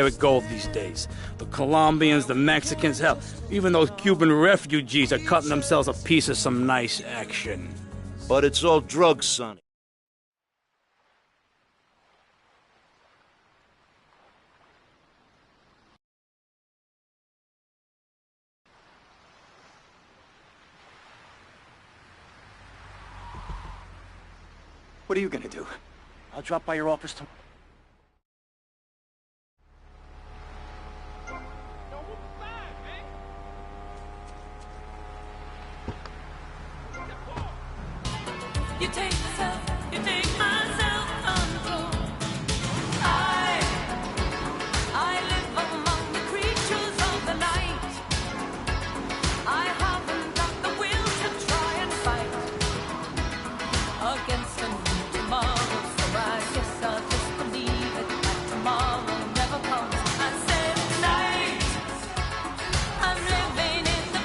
with gold these days. The Colombians, the Mexicans, hell, even those Cuban refugees are cutting themselves a piece of some nice action. But it's all drugs, Sonny. What are you gonna do? I'll drop by your office tomorrow. You take my self-control. I live among the creatures of the night. I haven't got the will to try and fight against a new tomorrow, so I guess I'll just believe it, that tomorrow never comes. I said tonight, I'm living in the...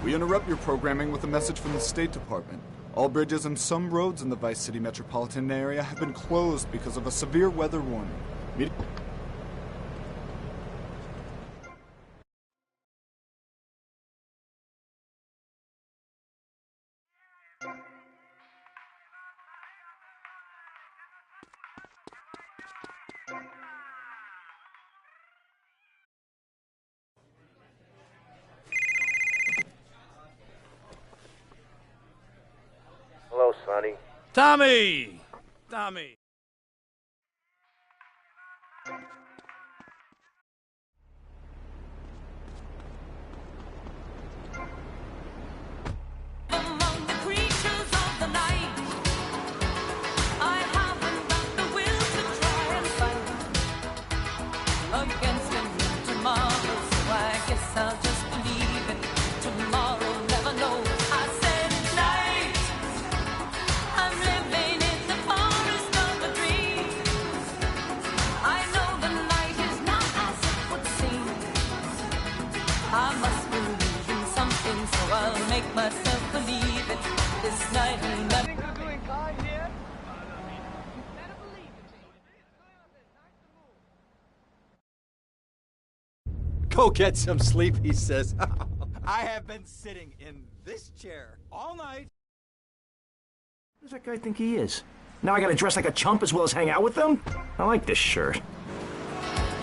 We interrupt your programming with a message from the State Department. All bridges and some roads in the Vice City metropolitan area have been closed because of a severe weather warning. Hello, Sonny. Tommy! among the creatures of the night. I haven't got the will to try and fight against a new tomorrow, so I guess I'll just believe it. Tomorrow never knows. I said tonight, I'm living in the forest of a dream. I know the night is not as it would seem. I must believe in something, so I'll make myself believe it. This night will never... Go get some sleep, he says. I have been sitting in this chair all night. Who does that guy think he is? Now I gotta dress like a chump as well as hang out with them? I like this shirt.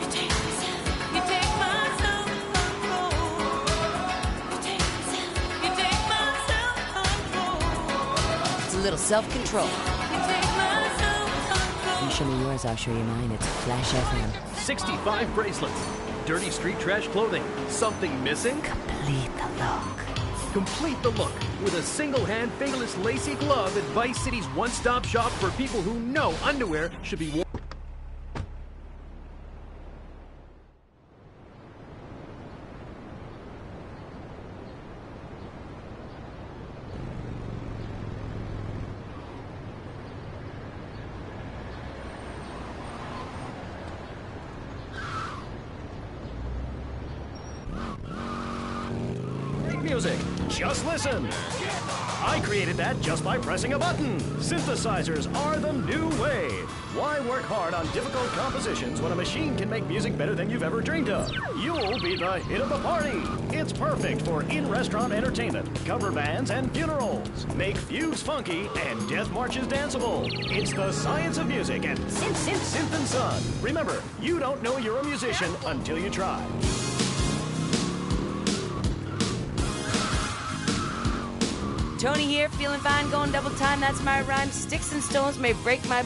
You take my self-control. You take my self-control. It's a little self-control. You take my self-control. You show me yours, I'll show you mine. It's Flash FM. 65 bracelets. Dirty street trash clothing. Something missing? Complete the look. Complete the look with a single-hand, fingerless, lacy glove at Vice City's one-stop shop for people who know underwear should be worn. Music. Just listen. I created that just by pressing a button. Synthesizers are the new way. Why work hard on difficult compositions when a machine can make music better than you've ever dreamed of? You'll be the hit of the party. It's perfect for in-restaurant entertainment, cover bands, and funerals. Make fugues funky and death marches danceable. It's the science of music at Synth and Son. Remember, you don't know you're a musician until you try. Tony here, feeling fine, going double time. That's my rhyme. Sticks and stones may break my...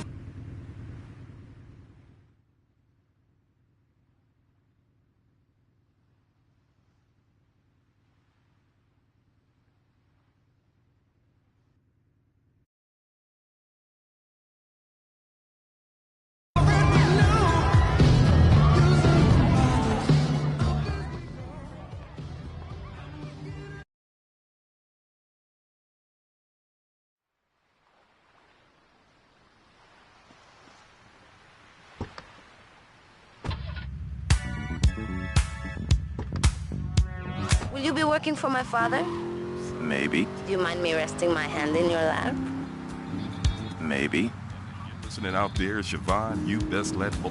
Will you be working for my father? Maybe. Do you mind me resting my hand in your lap? Maybe. Listening out there, Siobhan, you best let go.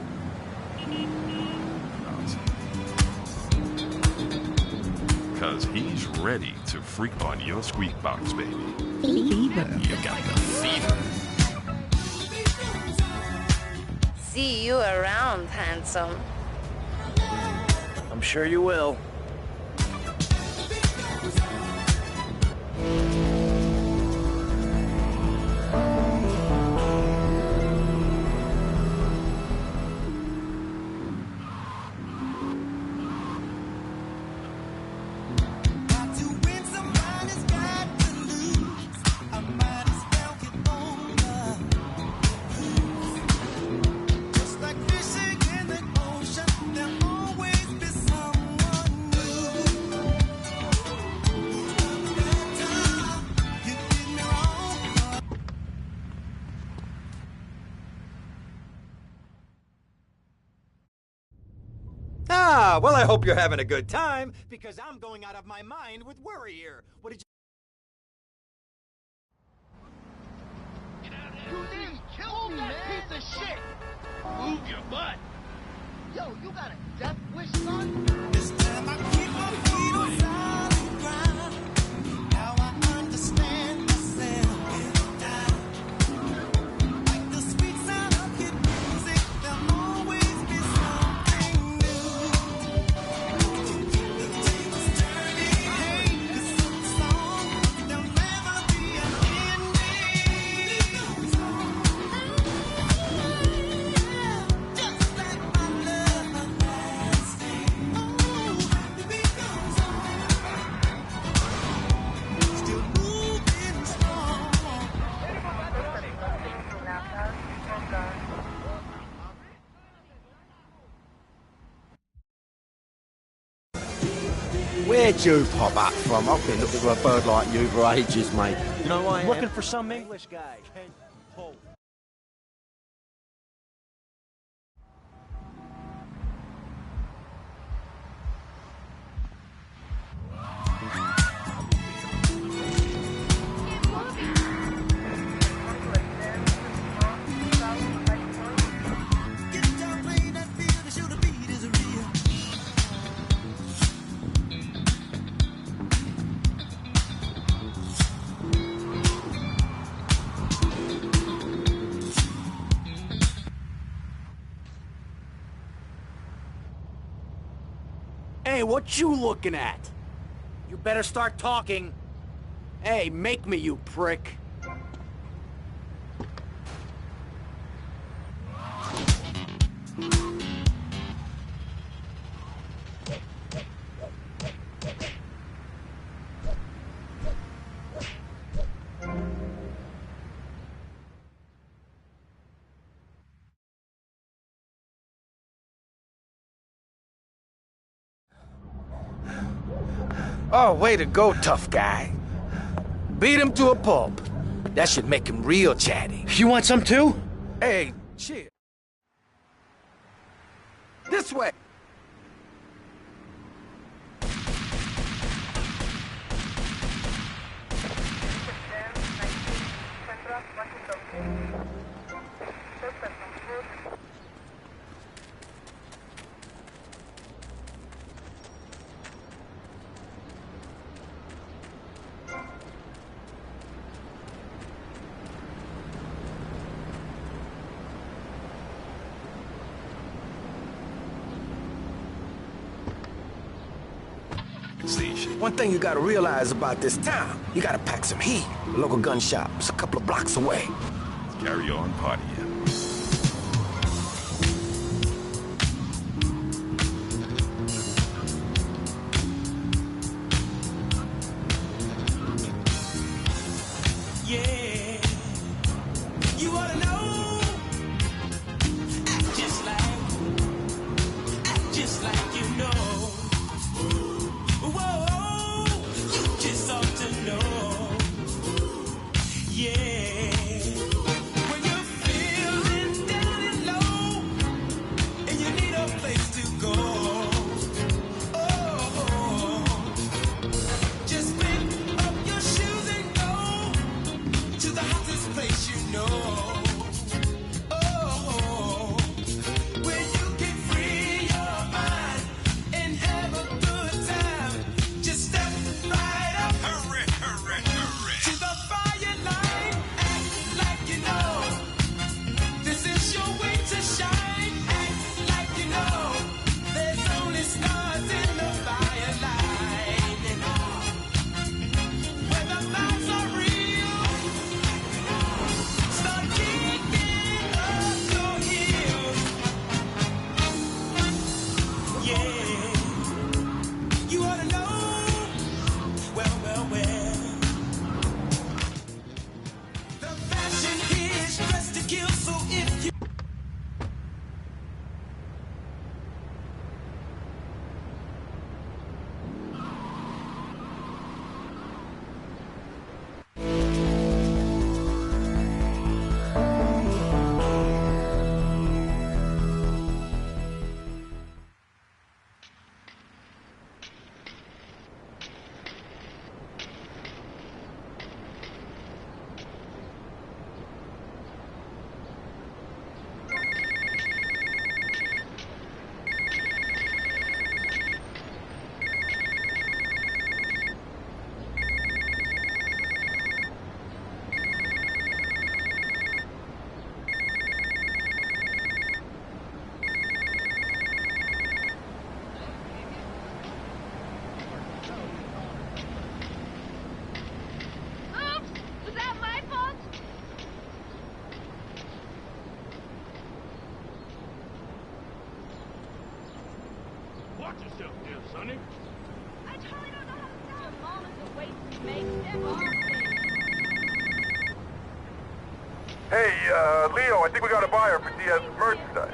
because he's ready to freak on your squeak box, baby. Fever. You got the fever. See you around, handsome. I'm sure you will. Ah, well, I hope you're having a good time, because I'm going out of my mind with worry here. What did you... You didn't kill me, man! Piece of shit! Move your butt! Yo, you got a death wish, son? This time I keep my feet on solid ground. Now I understand myself in time. Like the sweet sound of good music, there'll always be something new. The tables turning, hey, this is a song. There'll never be an ending. Just like my love lasting. Oh, the beat goes on. Still moving strong. Where'd you pop up from? I've been looking for a bird like you for ages, mate. You know who I am? Looking for some English guy. Ken Holt. Guitar playing that feel to show the beat is real. Hey, what you looking at? You better start talking. Hey, make me, you prick. Oh, way to go, tough guy. Beat him to a pulp. That should make him real chatty. You want some too? Hey, chill. This way. Station. One thing you gotta realize about this town, you gotta pack some heat. The local gun shop's a couple of blocks away. Carry on partying. Yeah, you wanna know? Act just like you know. Whoa, you just ought to know. Yeah, when you feel Watch yourself there, Sonny. I totally don't know how to stop. Your mom is a waste to make them all. Hey, Leo, I think we got a buyer for Diaz's merchandise.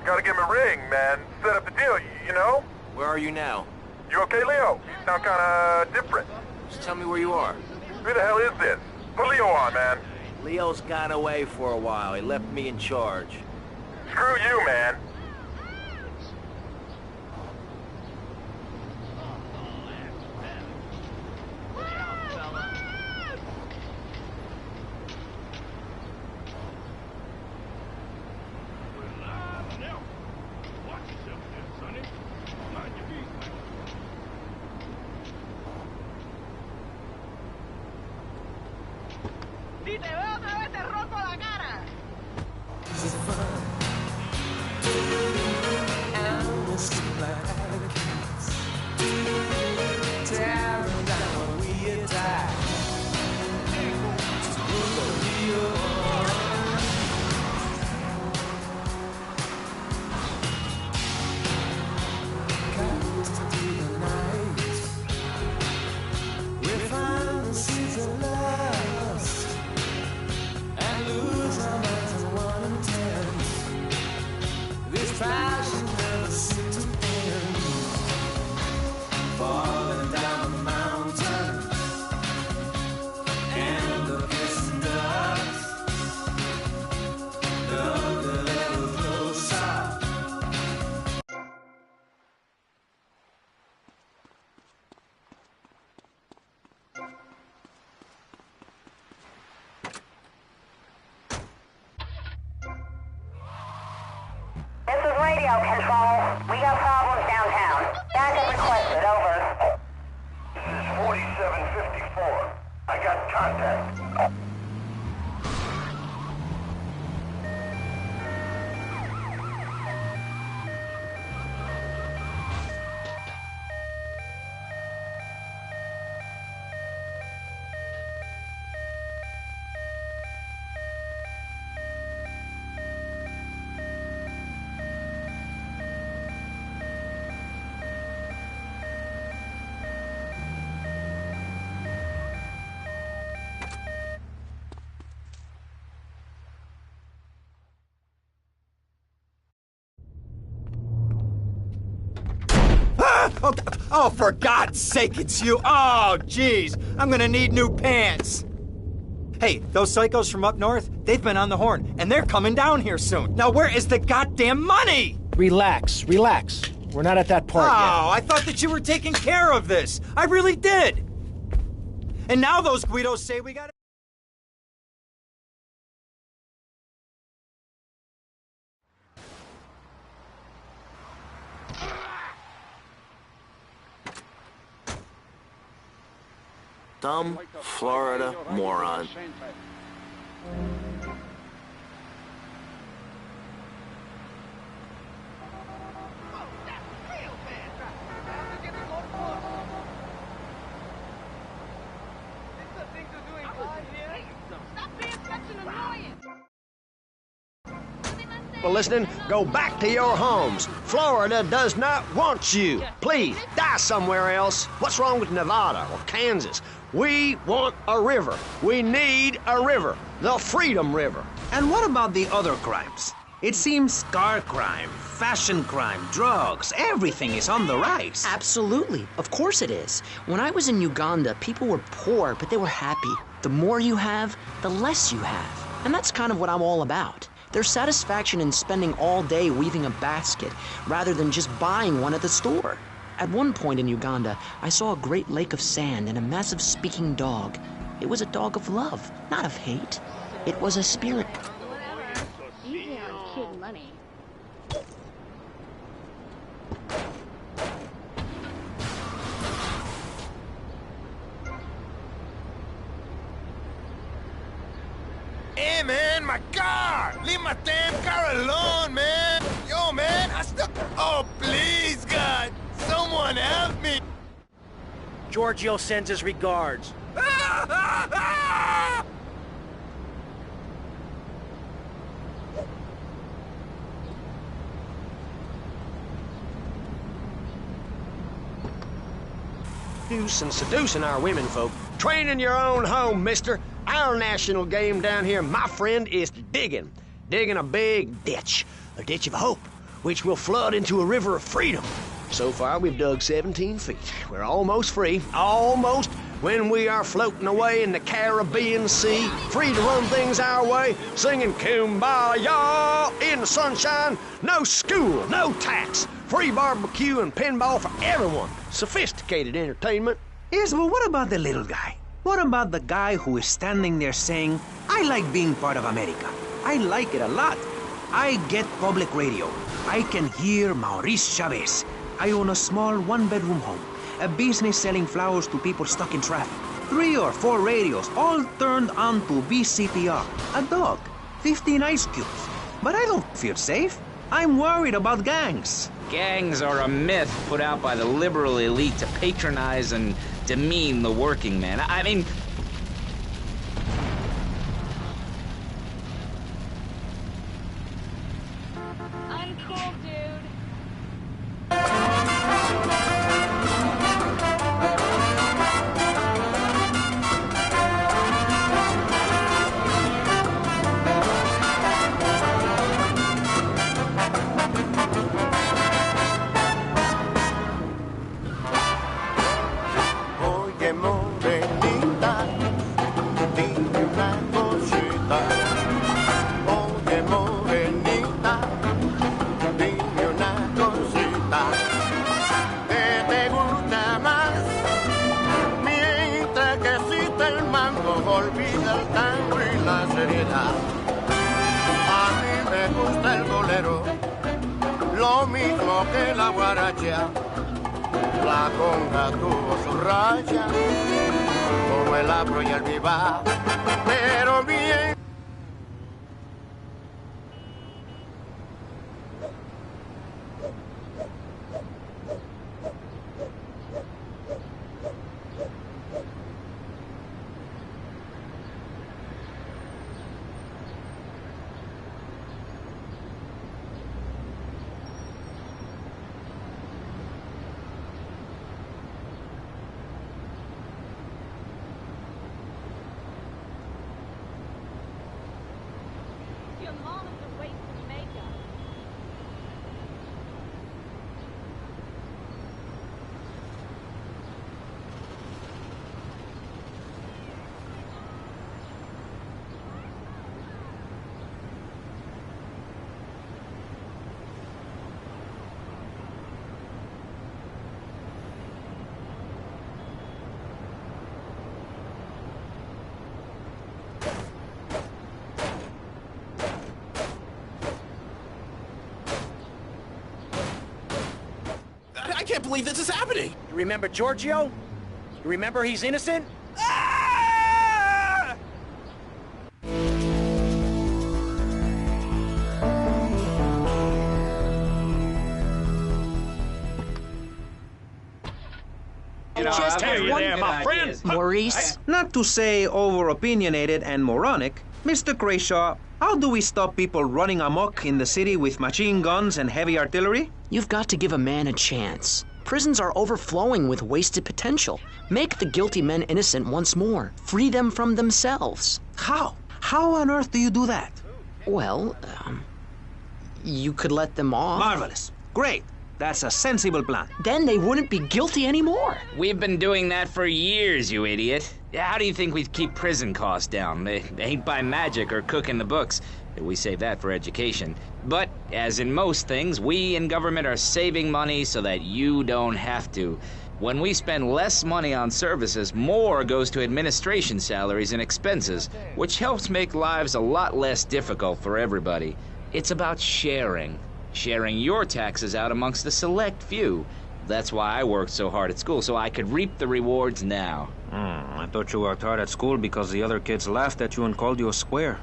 Gotta give him a ring, man. Set up the deal, you know? Where are you now? You okay, Leo? You sound kinda different. Just tell me where you are. Who the hell is this? Put Leo on, man. Leo's gone away for a while. He left me in charge. Screw you, man. Watch yourself there, Sonny. Mind your business. Si te veo otra vez te rompo la cara. This is radio control. We got problems downtown. Backup requested, over. This is 4754. I got contact. Oh, for God's sake, it's you. Oh, jeez. I'm gonna need new pants. Hey, those psychos from up north, they've been on the horn, and they're coming down here soon. Now, where is the goddamn money? Relax, relax. We're not at that part yet. Oh, I thought that you were taking care of this. I really did. And now those Guidos say we gotta... Dumb Florida moron. For listening, go back to your homes. Florida does not want you. Please, die somewhere else. What's wrong with Nevada or Kansas? We want a river. We need a river. The Freedom River. And what about the other crimes? It seems car crime, fashion crime, drugs, everything is on the rise. Absolutely. Of course it is. When I was in Uganda, people were poor, but they were happy. The more you have, the less you have. And that's kind of what I'm all about. There's satisfaction in spending all day weaving a basket rather than just buying one at the store. At one point in Uganda, I saw a great lake of sand and a massive speaking dog. It was a dog of love, not of hate. It was a spirit. Easy on kid money. Hey, man, my car! Leave my damn car alone, man! Yo, man, I stuck... Oh, please, God! Someone help me! Giorgio sends his regards. Seducing, seducing our women folk. Training your own home, mister. Our national game down here, my friend, is digging. Digging a big ditch. A ditch of hope, which will flood into a river of freedom. So far, we've dug 17 feet. We're almost free. Almost. When we are floating away in the Caribbean Sea, free to run things our way, singing Kumbaya in the sunshine. No school, no tax. Free barbecue and pinball for everyone. Sophisticated entertainment. Yes, but what about the little guy? What about the guy who is standing there saying, I like being part of America. I like it a lot. I get public radio. I can hear Maurice Chavez. I own a small one-bedroom home. A business selling flowers to people stuck in traffic. 3 or 4 radios, all turned on to BCPR. A dog. 15 ice cubes. But I don't feel safe. I'm worried about gangs. Gangs are a myth put out by the liberal elite to patronize and demean the working man. I mean... Uncool, dude. Oye, morenita, dime una cosita. Oye, morenita, dime una cosita. ¿Qué te gusta más? Mientras que existe el mango, olvida el tango y la seriedad. A mí me gusta el bolero, lo mismo que la guaracha. La conga tuvo su raya, como el afro y el viva, pero bien. Your mom is a waste of makeup. I can't believe this is happening. You remember Giorgio? You remember he's innocent? Just have one my friend. Maurice? Not to say over-opinionated and moronic, Mr. Crashaw, how do we stop people running amok in the city with machine guns and heavy artillery? You've got to give a man a chance. Prisons are overflowing with wasted potential. Make the guilty men innocent once more. Free them from themselves. How? How on earth do you do that? Well, you could let them off. Marvelous. Great. That's a sensible plan. Then they wouldn't be guilty anymore. We've been doing that for years, you idiot. How do you think we keep prison costs down? They ain't by magic or cooking the books. We save that for education. But, as in most things, we in government are saving money so that you don't have to. When we spend less money on services, more goes to administration salaries and expenses, which helps make lives a lot less difficult for everybody. It's about sharing. Sharing your taxes out amongst the select few. That's why I worked so hard at school, so I could reap the rewards now. I thought you worked hard at school because the other kids laughed at you and called you a square.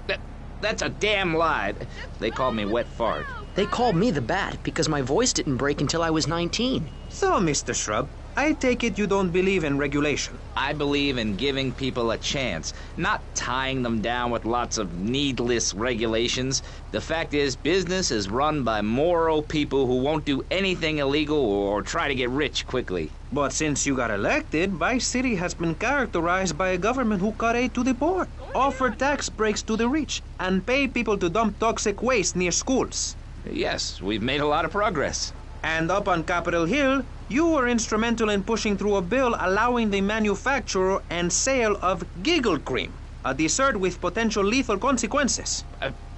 That's a damn lie. They called me Wet Fart. They called me the Bat because my voice didn't break until I was 19. So, Mr. Shrub, I take it you don't believe in regulation. I believe in giving people a chance, not tying them down with lots of needless regulations. The fact is, business is run by moral people who won't do anything illegal or try to get rich quickly. But since you got elected, Vice City has been characterized by a government who cut aid to the poor, offer tax breaks to the rich, and pay people to dump toxic waste near schools. Yes, we've made a lot of progress. And up on Capitol Hill, you were instrumental in pushing through a bill allowing the manufacture and sale of Giggle Cream, a dessert with potential lethal consequences.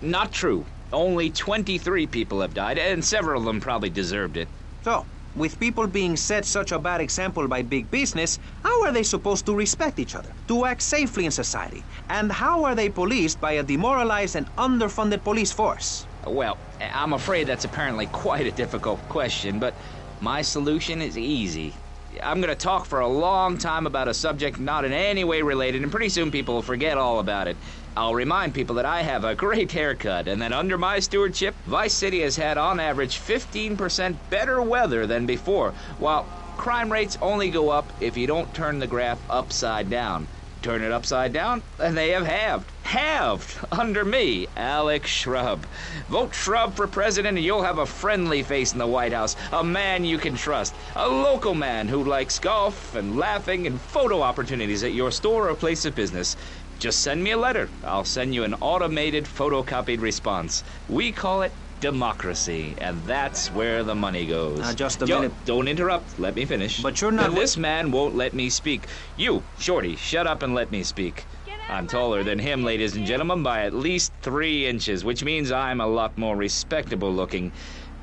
Not true. Only 23 people have died, and several of them probably deserved it. So, with people being set such a bad example by big business, how are they supposed to respect each other, to act safely in society? And how are they policed by a demoralized and underfunded police force? Well, I'm afraid that's apparently quite a difficult question, but my solution is easy. I'm going to talk for a long time about a subject not in any way related, and pretty soon people will forget all about it. I'll remind people that I have a great haircut, and that under my stewardship, Vice City has had on average 15% better weather than before, while crime rates only go up if you don't turn the graph upside down. Turn it upside down, and they have halved. Halved! Under me, Alex Shrub. Vote Shrub for president and you'll have a friendly face in the White House. A man you can trust. A local man who likes golf and laughing and photo opportunities at your store or place of business. Just send me a letter. I'll send you an automated photocopied response. We call it democracy, and that's where the money goes. Just a minute. Don't interrupt. Let me finish. But you're not... This man won't let me speak. You, Shorty, shut up and let me speak. I'm taller than him, ladies and gentlemen, by at least 3 inches, which means I'm a lot more respectable looking.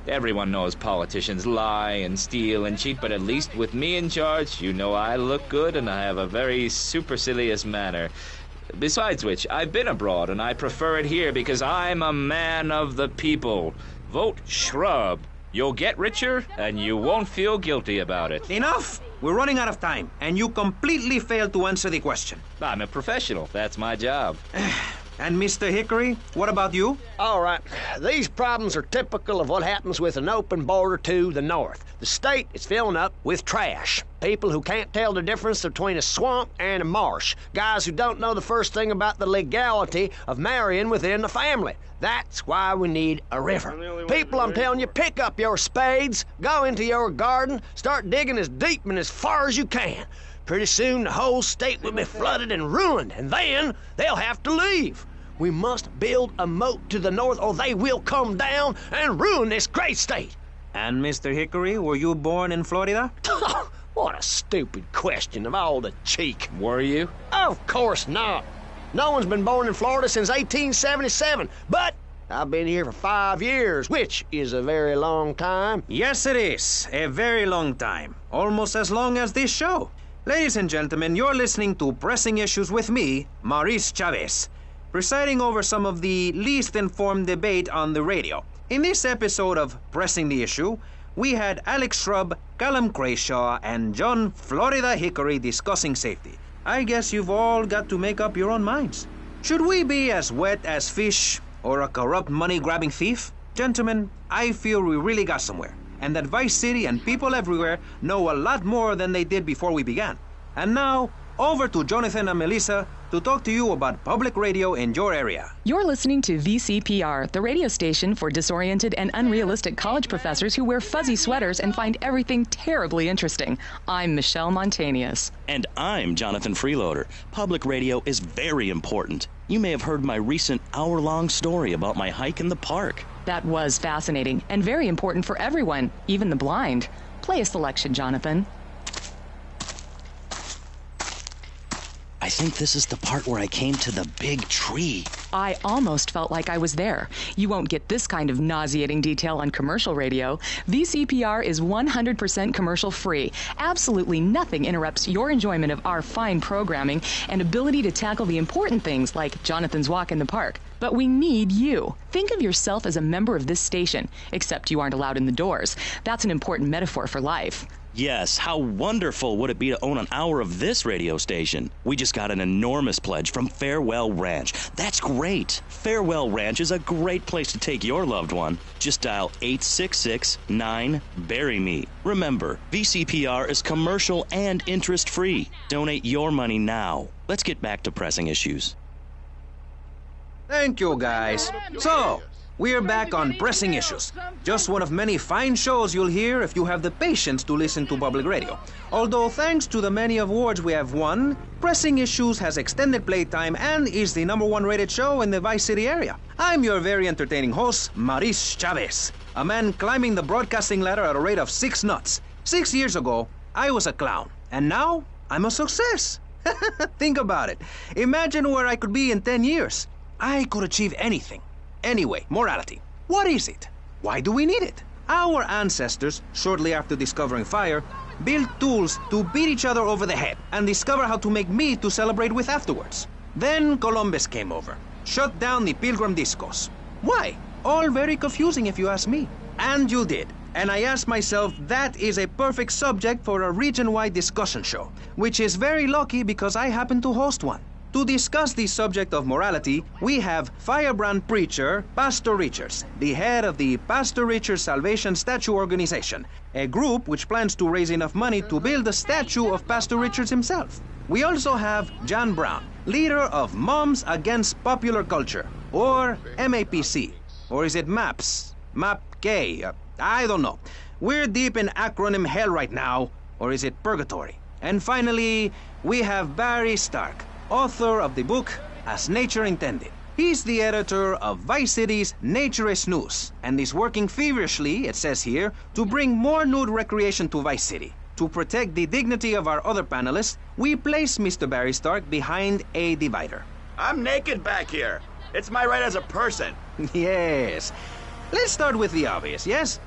Everyone knows politicians lie and steal and cheat, but at least with me in charge, you know I look good and I have a very supercilious manner. Besides which, I've been abroad, and I prefer it here because I'm a man of the people. Vote Shrub. You'll get richer, and you won't feel guilty about it. Enough! We're running out of time, and you completely failed to answer the question. I'm a professional. That's my job. And Mr. Hickory, what about you? All right. These problems are typical of what happens with an open border to the north. The state is filling up with trash. People who can't tell the difference between a swamp and a marsh. Guys who don't know the first thing about the legality of marrying within the family. That's why we need a river. People, I'm telling you, pick up your spades, go into your garden, start digging as deep and as far as you can. Pretty soon the whole state will be flooded and ruined, and then they'll have to leave. We must build a moat to the north or they will come down and ruin this great state. And Mr. Hickory, were you born in Florida? What a stupid question of all the cheek. Were you? Of course not. No one's been born in Florida since 1877, but I've been here for 5 years, which is a very long time. Yes, it is. A very long time. Almost as long as this show. Ladies and gentlemen, you're listening to Pressing Issues with me, Maurice Chavez, presiding over some of the least informed debate on the radio. In this episode of Pressing the Issue, we had Alex Shrub, Callum Crayshaw, and John Florida Hickory discussing safety. I guess you've all got to make up your own minds. Should we be as wet as fish or a corrupt money-grabbing thief? Gentlemen, I feel we really got somewhere, and that Vice City and people everywhere know a lot more than they did before we began. And now, over to Jonathan and Melissa to talk to you about public radio in your area. You're listening to VCPR, the radio station for disoriented and unrealistic college professors who wear fuzzy sweaters and find everything terribly interesting. I'm Michelle Montanius. And I'm Jonathan Freeloader. Public radio is very important. You may have heard my recent hour-long story about my hike in the park. That was fascinating and very important for everyone, even the blind. Play a selection, Jonathan. I think this is the part where I came to the big tree. I almost felt like I was there. You won't get this kind of nauseating detail on commercial radio. VCPR is 100% commercial free. Absolutely nothing interrupts your enjoyment of our fine programming and ability to tackle the important things like Jonathan's walk in the park. But we need you. Think of yourself as a member of this station, except you aren't allowed in the doors. That's an important metaphor for life. Yes, how wonderful would it be to own an hour of this radio station? We just got an enormous pledge from Farewell Ranch. That's great. Farewell Ranch is a great place to take your loved one. Just dial 866-9-BURY-ME. Remember, VCPR is commercial and interest-free. Donate your money now. Let's get back to pressing issues. Thank you, guys. So, we're back on Pressing Issues. Just one of many fine shows you'll hear if you have the patience to listen to public radio. Although thanks to the many awards we have won, Pressing Issues has extended playtime and is the #1 rated show in the Vice City area. I'm your very entertaining host, Maurice Chavez, a man climbing the broadcasting ladder at a rate of 6 knots. 6 years ago, I was a clown, and now I'm a success. Think about it. Imagine where I could be in 10 years. I could achieve anything. Anyway, morality. What is it? Why do we need it? Our ancestors, shortly after discovering fire, built tools to beat each other over the head and discover how to make meat to celebrate with afterwards. Then Columbus came over, shut down the Pilgrim Discos. Why? All very confusing if you ask me. And you did. And I asked myself, that is a perfect subject for a region-wide discussion show, which is very lucky because I happen to host one. To discuss the subject of morality, we have firebrand preacher Pastor Richards, the head of the Pastor Richards Salvation Statue Organization, a group which plans to raise enough money to build a statue of Pastor Richards himself. We also have John Brown, leader of Moms Against Popular Culture, or MAPC. Or is it MAPS? MAPK? I don't know. We're deep in acronym hell right now, or is it purgatory? And finally, we have Barry Stark, author of the book As Nature Intended. He's the editor of Vice City's Naturist News, and is working feverishly, it says here, to bring more nude recreation to Vice City. To protect the dignity of our other panelists, we place Mr. Barry Stark behind a divider. I'm naked back here. It's my right as a person. Yes. Let's start with the obvious, yes?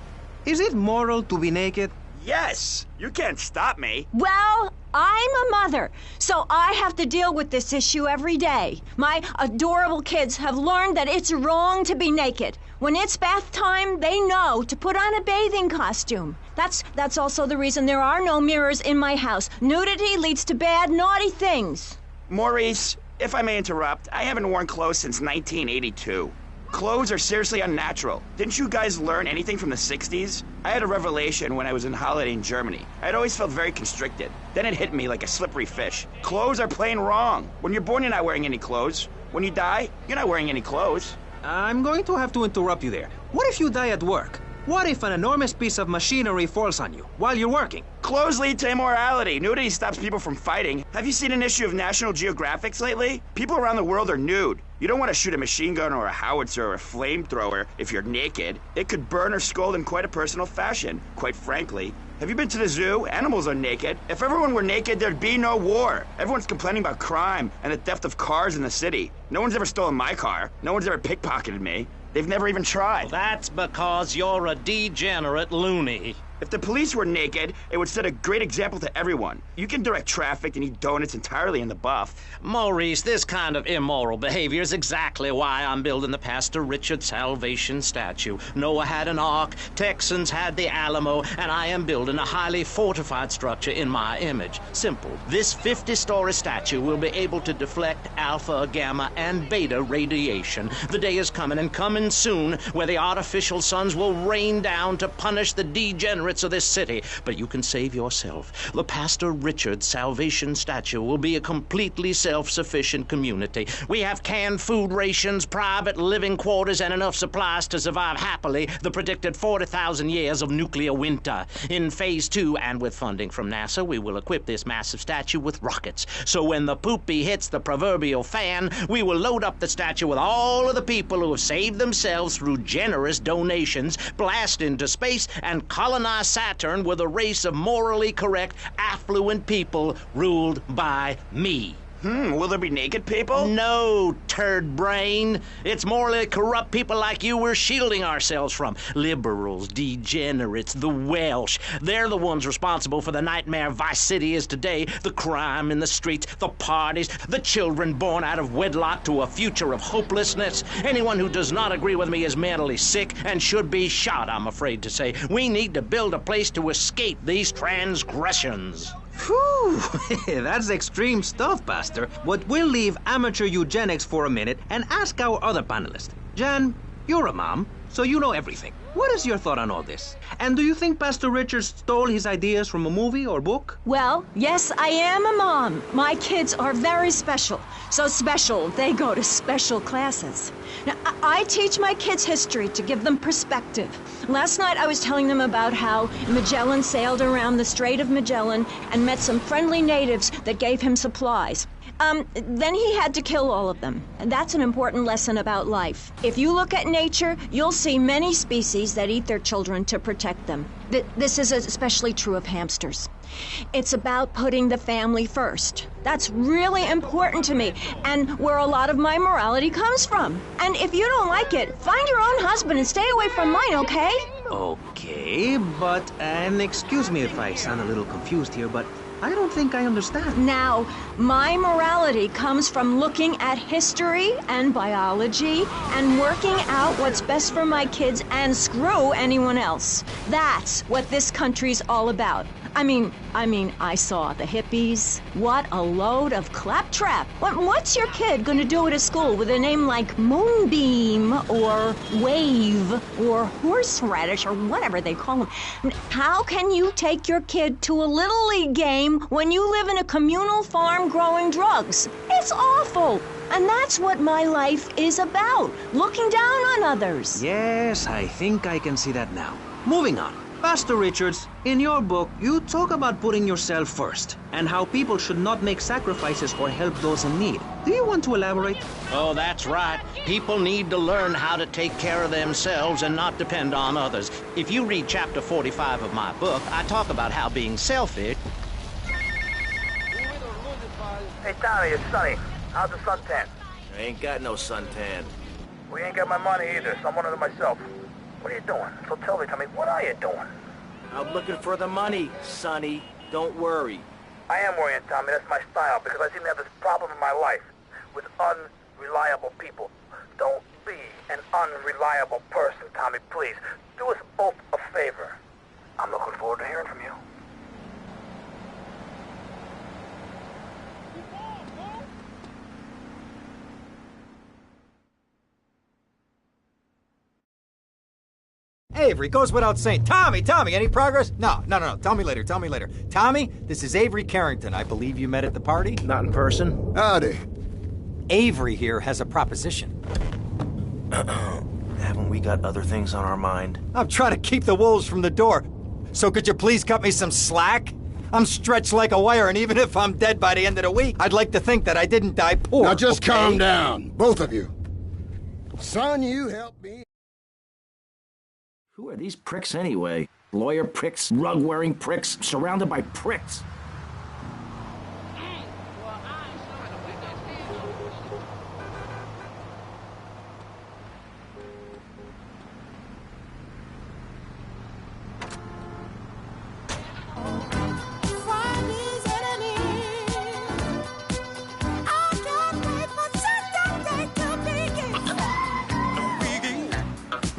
Is it moral to be naked? Yes. You can't stop me. Well, I'm a mother, so I have to deal with this issue every day. My adorable kids have learned that it's wrong to be naked. When it's bath time, they know to put on a bathing costume. That's also the reason there are no mirrors in my house. Nudity leads to bad, naughty things. Maurice, if I may interrupt, I haven't worn clothes since 1982. Clothes are seriously unnatural. Didn't you guys learn anything from the 60s? I had a revelation when I was on holiday in Germany. I'd always felt very constricted. Then it hit me like a slippery fish. Clothes are plain wrong. When you're born, you're not wearing any clothes. When you die, you're not wearing any clothes. I'm going to have to interrupt you there. What if you die at work? What if an enormous piece of machinery falls on you while you're working? Clothes lead to immorality. Nudity stops people from fighting. Have you seen an issue of National Geographic lately? People around the world are nude. You don't want to shoot a machine gun or a howitzer or a flamethrower if you're naked. It could burn or scald in quite a personal fashion, quite frankly. Have you been to the zoo? Animals are naked. If everyone were naked, there'd be no war. Everyone's complaining about crime and the theft of cars in the city. No one's ever stolen my car. No one's ever pickpocketed me. They've never even tried. That's because you're a degenerate loony. If the police were naked, it would set a great example to everyone. You can direct traffic and eat donuts entirely in the buff. Maurice, this kind of immoral behavior is exactly why I'm building the Pastor Richard Salvation statue. Noah had an ark, Texans had the Alamo, and I am building a highly fortified structure in my image. Simple. This 50-story statue will be able to deflect alpha, gamma, and beta radiation. The day is coming, and coming soon, where the artificial suns will rain down to punish the degenerates of this city. But you can save yourself. The Pastor Richard Salvation statue will be a completely self-sufficient community. We have canned food rations, private living quarters, and enough supplies to survive happily the predicted 40,000 years of nuclear winter. In Phase 2, and with funding from NASA, we will equip this massive statue with rockets. So when the poopy hits the proverbial fan, we will load up the statue with all of the people who have saved themselves through generous donations, blast into space, and colonize Saturn with a race of morally correct, affluent people ruled by me. Will there be naked people? No, turd brain. It's morally corrupt people like you we're shielding ourselves from. Liberals, degenerates, the Welsh. They're the ones responsible for the nightmare Vice City is today. The crime in the streets, the parties, the children born out of wedlock to a future of hopelessness. Anyone who does not agree with me is mentally sick and should be shot, I'm afraid to say. We need to build a place to escape these transgressions. Whew, that's extreme stuff, Pastor. But we'll leave amateur eugenics for a minute and ask our other panelist. Jan, you're a mom, so you know everything. What is your thought on all this? And do you think Pastor Richards stole his ideas from a movie or book? Well, yes, I am a mom. My kids are very special. So special, they go to special classes. Now, I teach my kids history to give them perspective. Last night I was telling them about how Magellan sailed around the Strait of Magellan and met some friendly natives that gave him supplies. Then he had to kill all of them. And that's an important lesson about life. If you look at nature, you'll see many species that eat their children to protect them. This is especially true of hamsters. It's about putting the family first. That's really important to me, and where a lot of my morality comes from. And if you don't like it, find your own husband and stay away from mine, okay? Okay, but, and excuse me if I sound a little confused here, but I don't think I understand. Now, my morality comes from looking at history and biology and working out what's best for my kids and screw anyone else. That's what this country's all about. I mean, I saw the hippies. What a load of claptrap. What's your kid gonna do at a school with a name like Moonbeam or Wave or Horseradish or whatever they call them? How can you take your kid to a Little League game when you live in a communal farm growing drugs? It's awful. And that's what my life is about, looking down on others. Yes, I think I can see that now. Moving on. Pastor Richards, in your book, you talk about putting yourself first and how people should not make sacrifices or help those in need. Do you want to elaborate? Oh, that's right. People need to learn how to take care of themselves and not depend on others. If you read chapter 45 of my book, I talk about how being selfish... Hey, Tommy, it's Sonny. How's the suntan? I ain't got no suntan. We ain't got my money either, so I'm one of them myself. What are you doing? So tell me, Tommy, what are you doing? I'm looking for the money, Sonny. Don't worry. I am worrying, Tommy. That's my style, because I seem to have this problem in my life with unreliable people. Don't be an unreliable person, Tommy, please. Do us both a favor. I'm looking forward to hearing from you. Avery, goes without saying. Tommy, any progress? No. Tell me later. Tommy, this is Avery Carrington. I believe you met at the party? Not in person. Howdy. Avery here has a proposition. Haven't we got other things on our mind? I'm trying to keep the wolves from the door. So could you please cut me some slack? I'm stretched like a wire, and even if I'm dead by the end of the week, I'd like to think that I didn't die poor. Now just calm down, both of you. Son, you helped me. Who are these pricks anyway? Lawyer pricks, rug-wearing pricks, surrounded by pricks.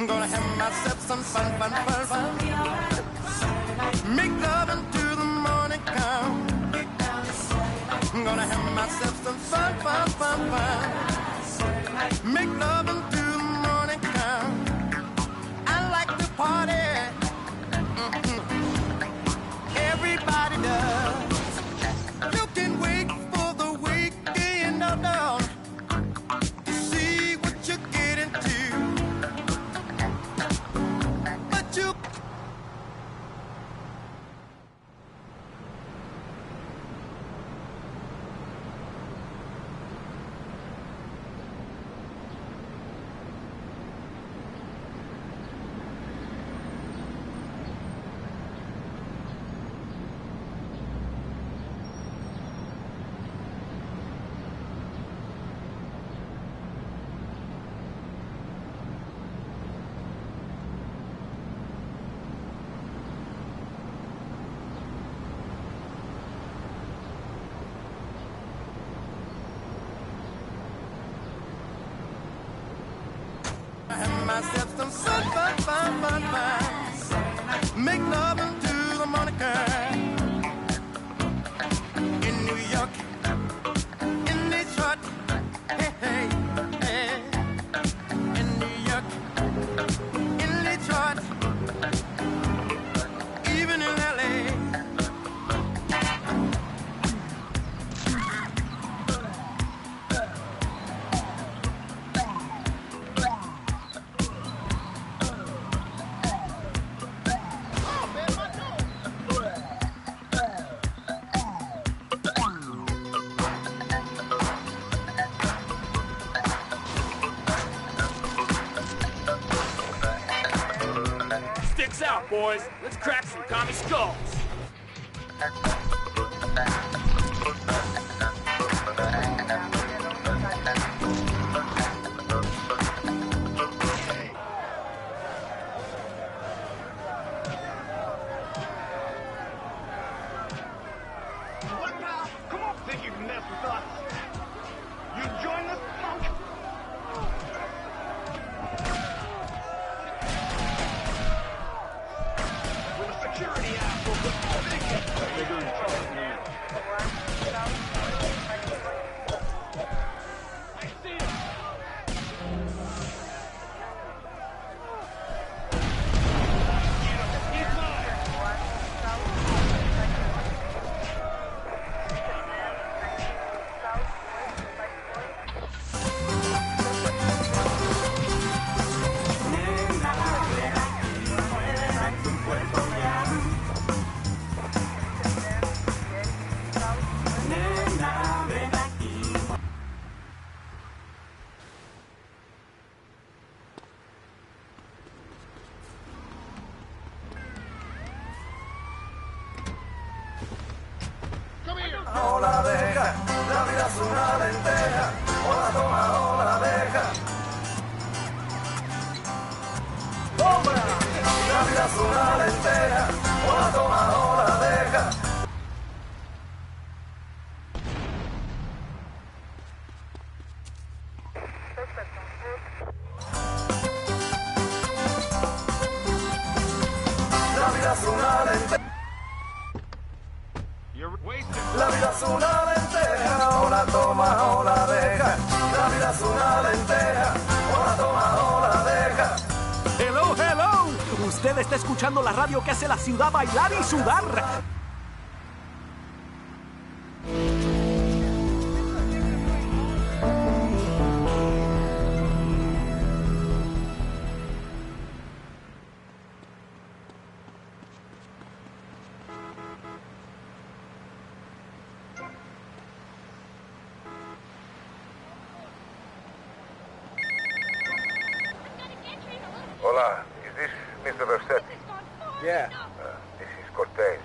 Gonna have myself some fun. Make love until the morning come. Gonna have myself some fun. Make love until the morning come. I like to party. Everybody does. You can wait for the weekend down to see what you get into. myself some fun. Make love to the Monica. In New York, in Detroit, hey, hey, hey. In New York, in Detroit, even in LA. Sticks out, boys. Let's crack some commie skulls. What now? Come on. Think you can mess with us? You join us, punk? With a security app, we'll put all big hits. They're in trouble, man. I see him. He's mine. Hola, deja, la vida es una lenteja. Hola, toma, hola, deja. ¡Toma! La vida es una lenteja. Hola, toma, hola, deja. La vida es una lenteja. La vida es una lenteja, o la toma o la deja. La vida es una lenteja, o la toma o la deja. Hello, hello. Usted está escuchando la radio que hace la ciudad bailar y sudar. Hola, is this Mr. Versetti? Yeah. This is Cortez.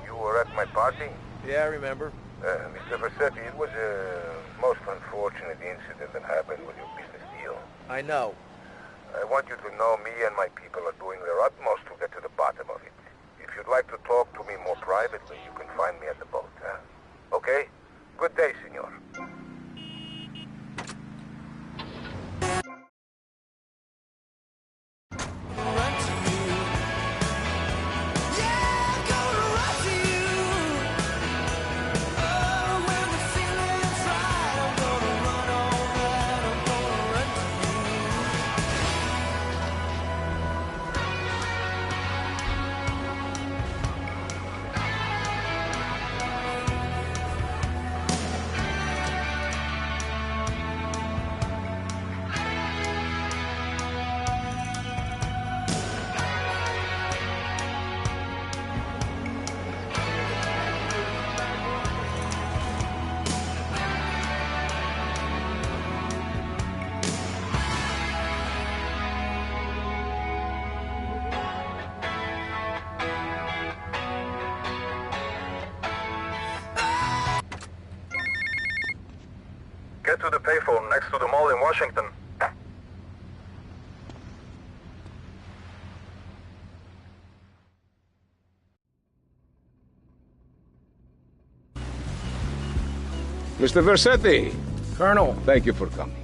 You were at my party? Yeah, I remember. Mr. Versetti, it was a most unfortunate incident that happened with your business deal. I know. I want you to know me and my people are doing their utmost to get to the bottom of it. If you'd like to talk to me more privately, you can find me at the boat, huh? Okay? Good day, senor. Get to the payphone next to the mall in Washington. Mr. Versetti. Colonel. Thank you for coming.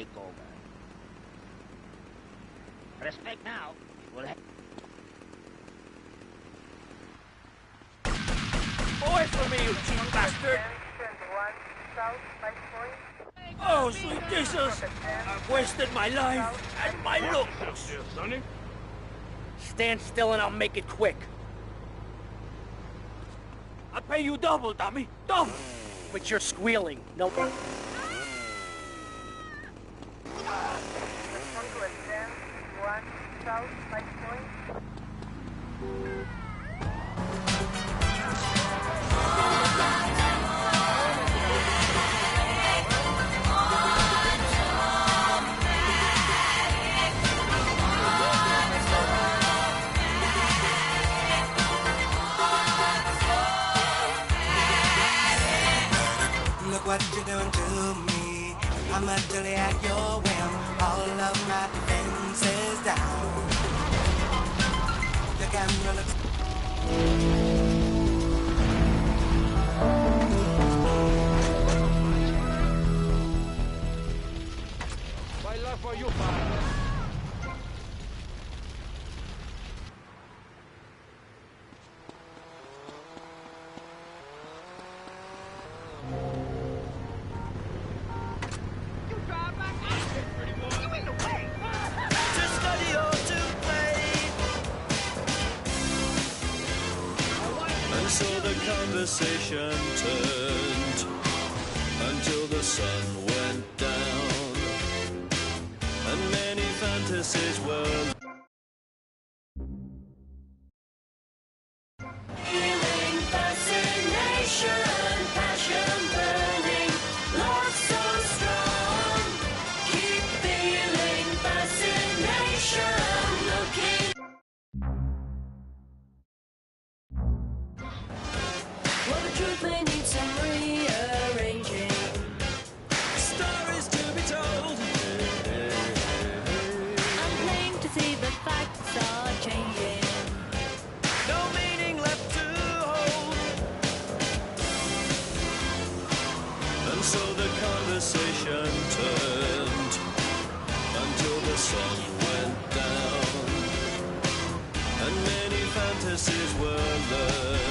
takeover. Respect now. We'll have... Away from me, you cheap bastard! Oh, sweet Jesus! I've wasted my life and my looks! Stand still and I'll make it quick. I'll pay you double, dummy! Double! But you're squealing. No... Look what you're doing to me. I'm utterly at your whim. All of my defenses down. The camera looks... My love for you, father. So the conversation turned until the sun went down, and many fantasies were Healing, fascination, passion burning, love so strong. Keep feeling fascination, looking. Well, the truth may need some rearranging. stories to be told. I'm playing to see the facts are changing. No meaning left to hold. And so the conversation turned until the sun went down, and many fantasies were learned.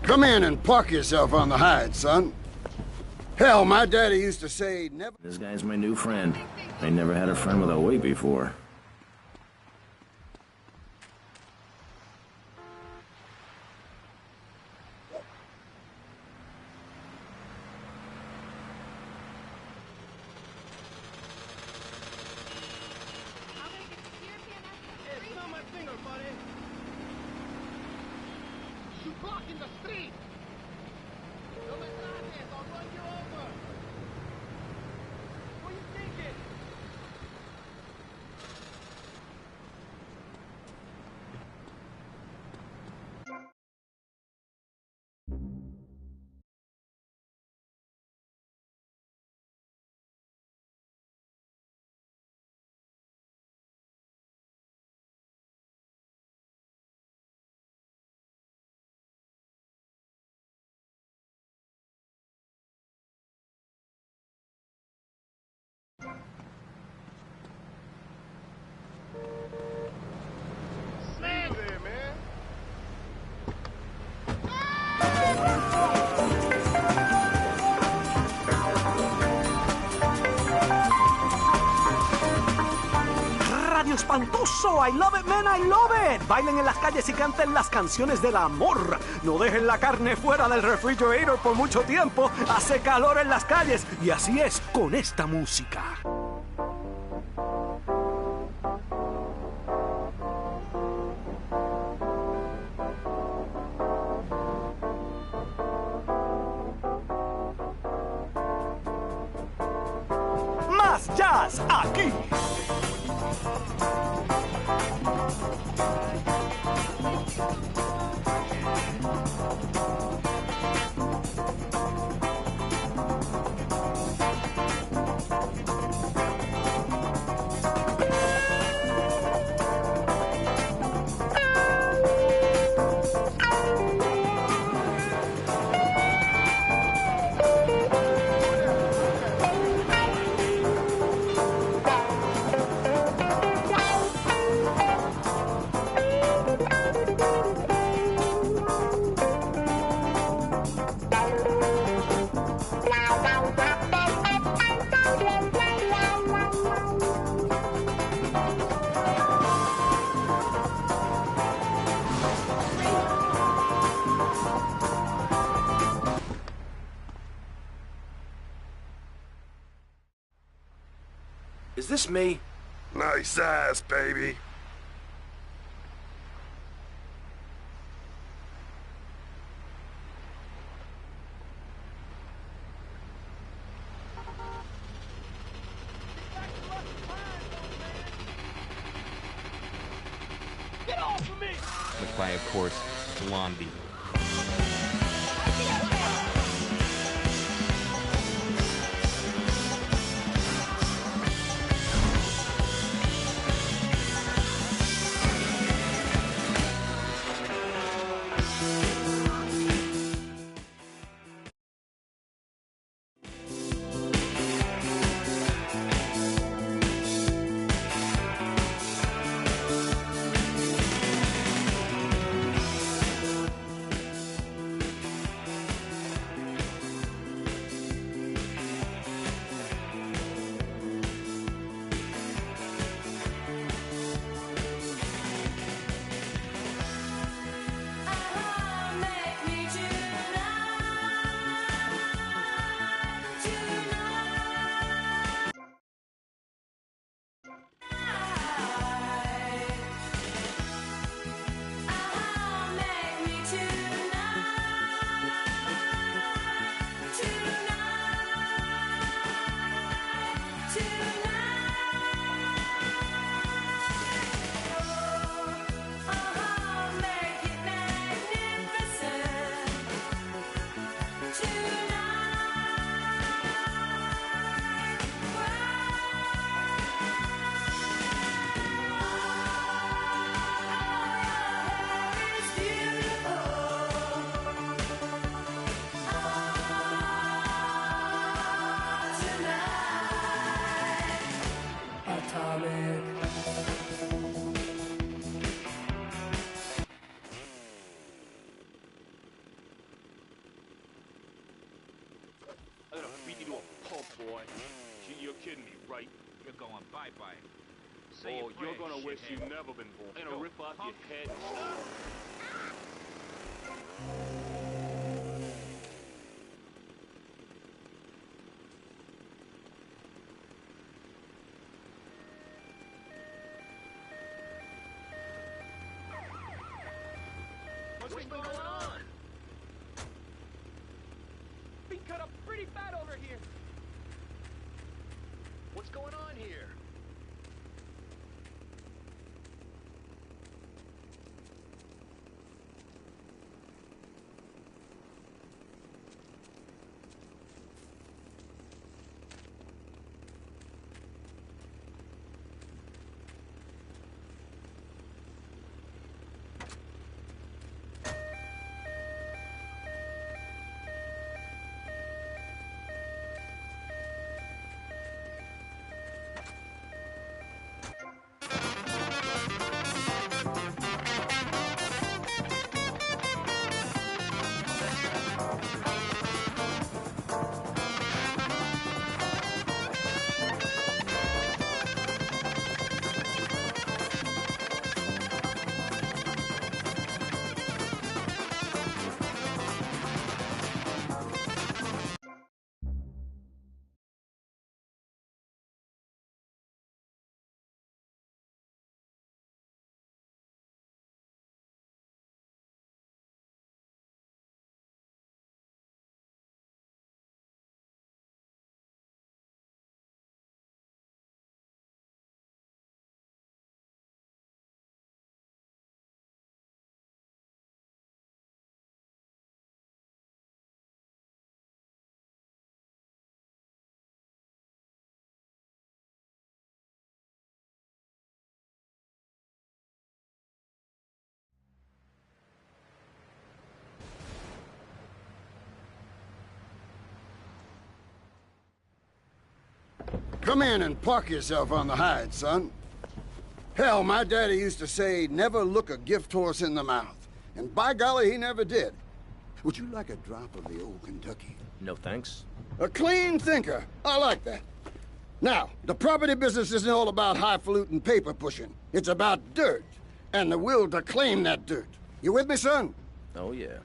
Come in and park yourself on the hide, son. Hell, my daddy used to say never... This guy's my new friend. I never had a friend with a weight before. It's not my finger, buddy. You blocking the street. No me trates, I'll run you over. What are you thinking? There, man. Radio Espantoso, I love it, man, I love it. Bailen en las calles y canten las canciones del amor. No dejen la carne fuera del refrigerator por mucho tiempo. Hace calor en las calles y así es con esta música. Más jazz aquí. Is this me? Nice ass, baby. Get off of me! Played by, of course, Blondie. I'm gonna beat you to a pulp, boy. You're kidding me, right? You're going bye-bye. Oh, you're gonna wish you'd never been born. I'm gonna rip off your head. What's been going on? Being cut up pretty bad over here. What's going on here? Come in and park yourself on the hide, son. Hell, my daddy used to say, never look a gift horse in the mouth. And by golly, he never did. Would you like a drop of the old Kentucky? No thanks. A clean thinker. I like that. Now, the property business isn't all about highfalutin paper pushing. It's about dirt, and the will to claim that dirt. You with me, son? Oh, yeah.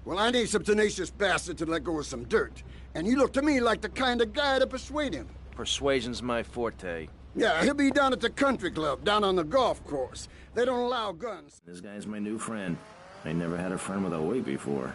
Well, I need some tenacious bastard to let go of some dirt. And you look to me like the kind of guy to persuade him. Persuasion's my forte. Yeah, he'll be down at the country club, down on the golf course. They don't allow guns. This guy's my new friend. I never had a friend with a weight before.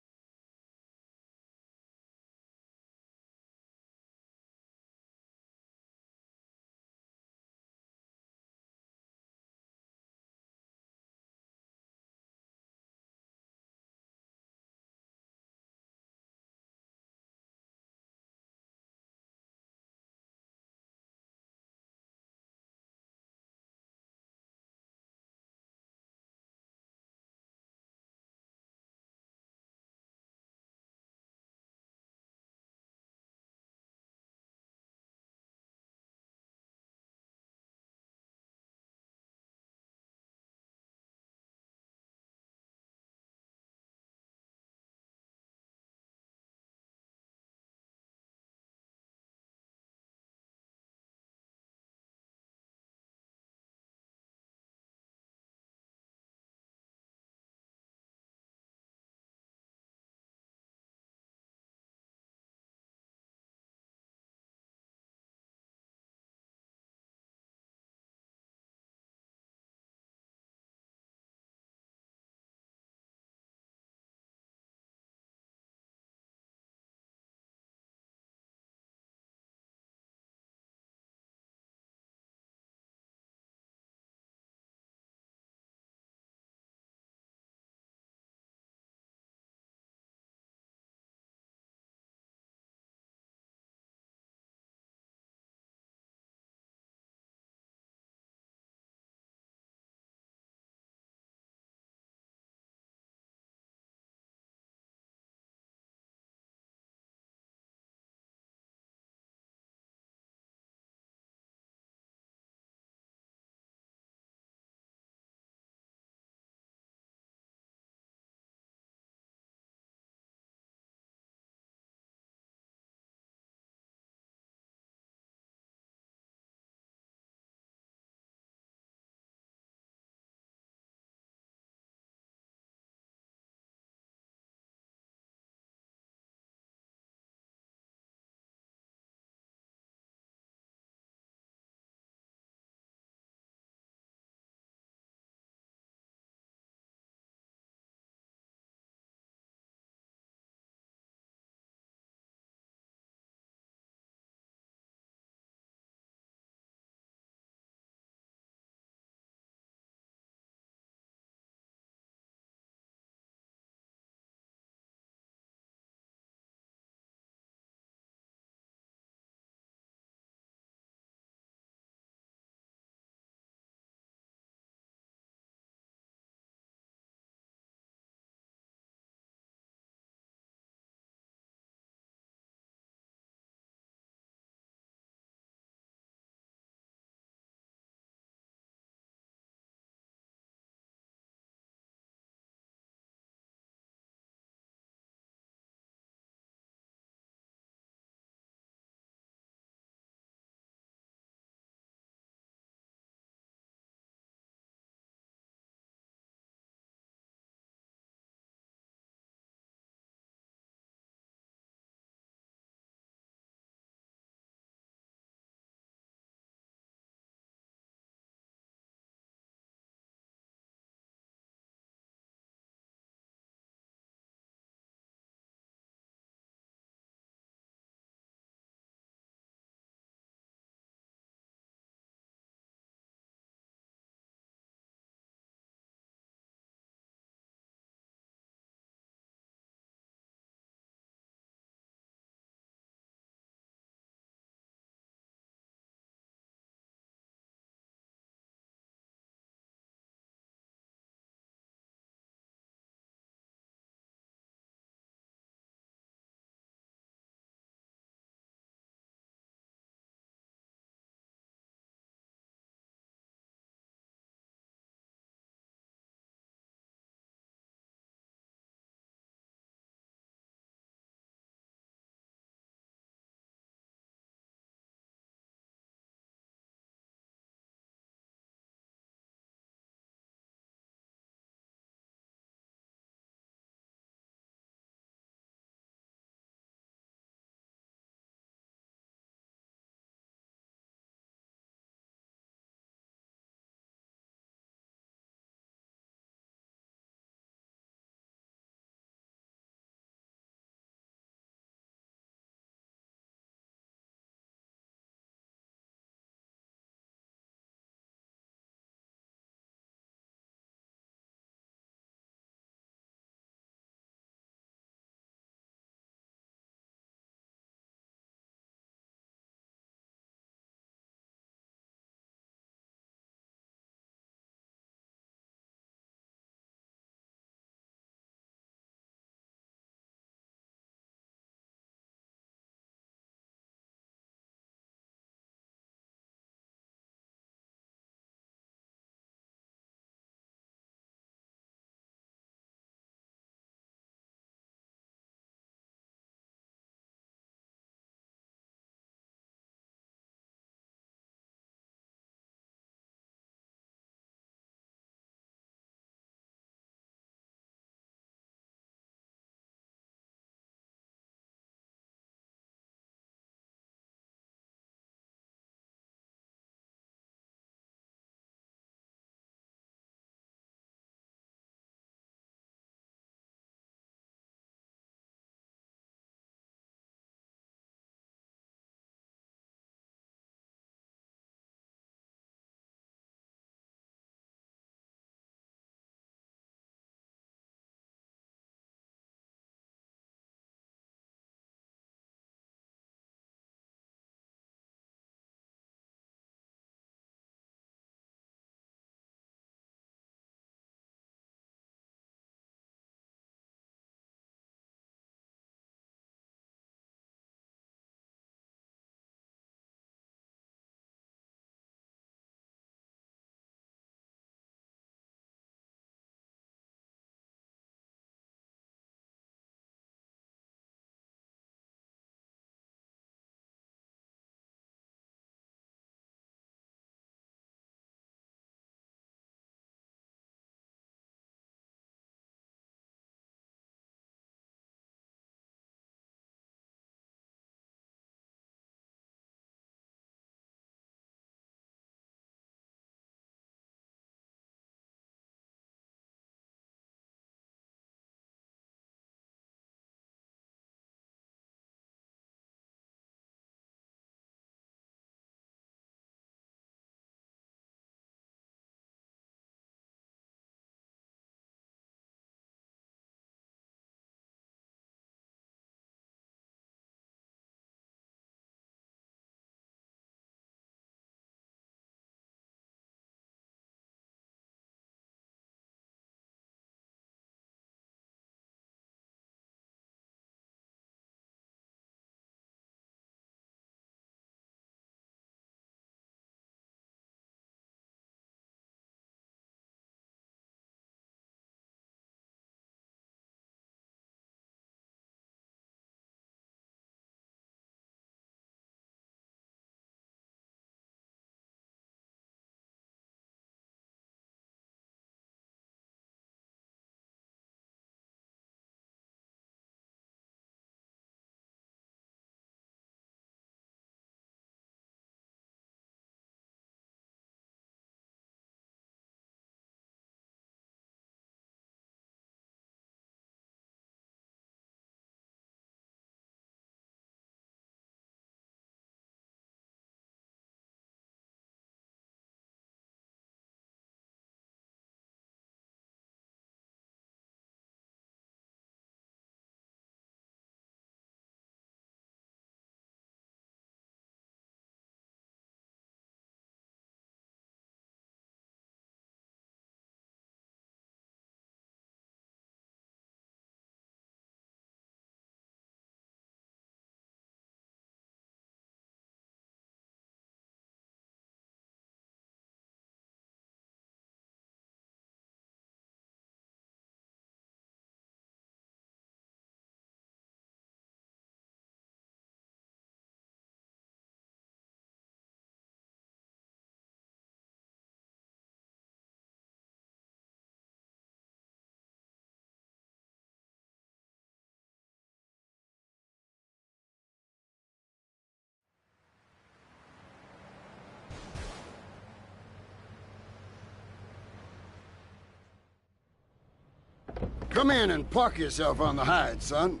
Come in and park yourself on the hide, son.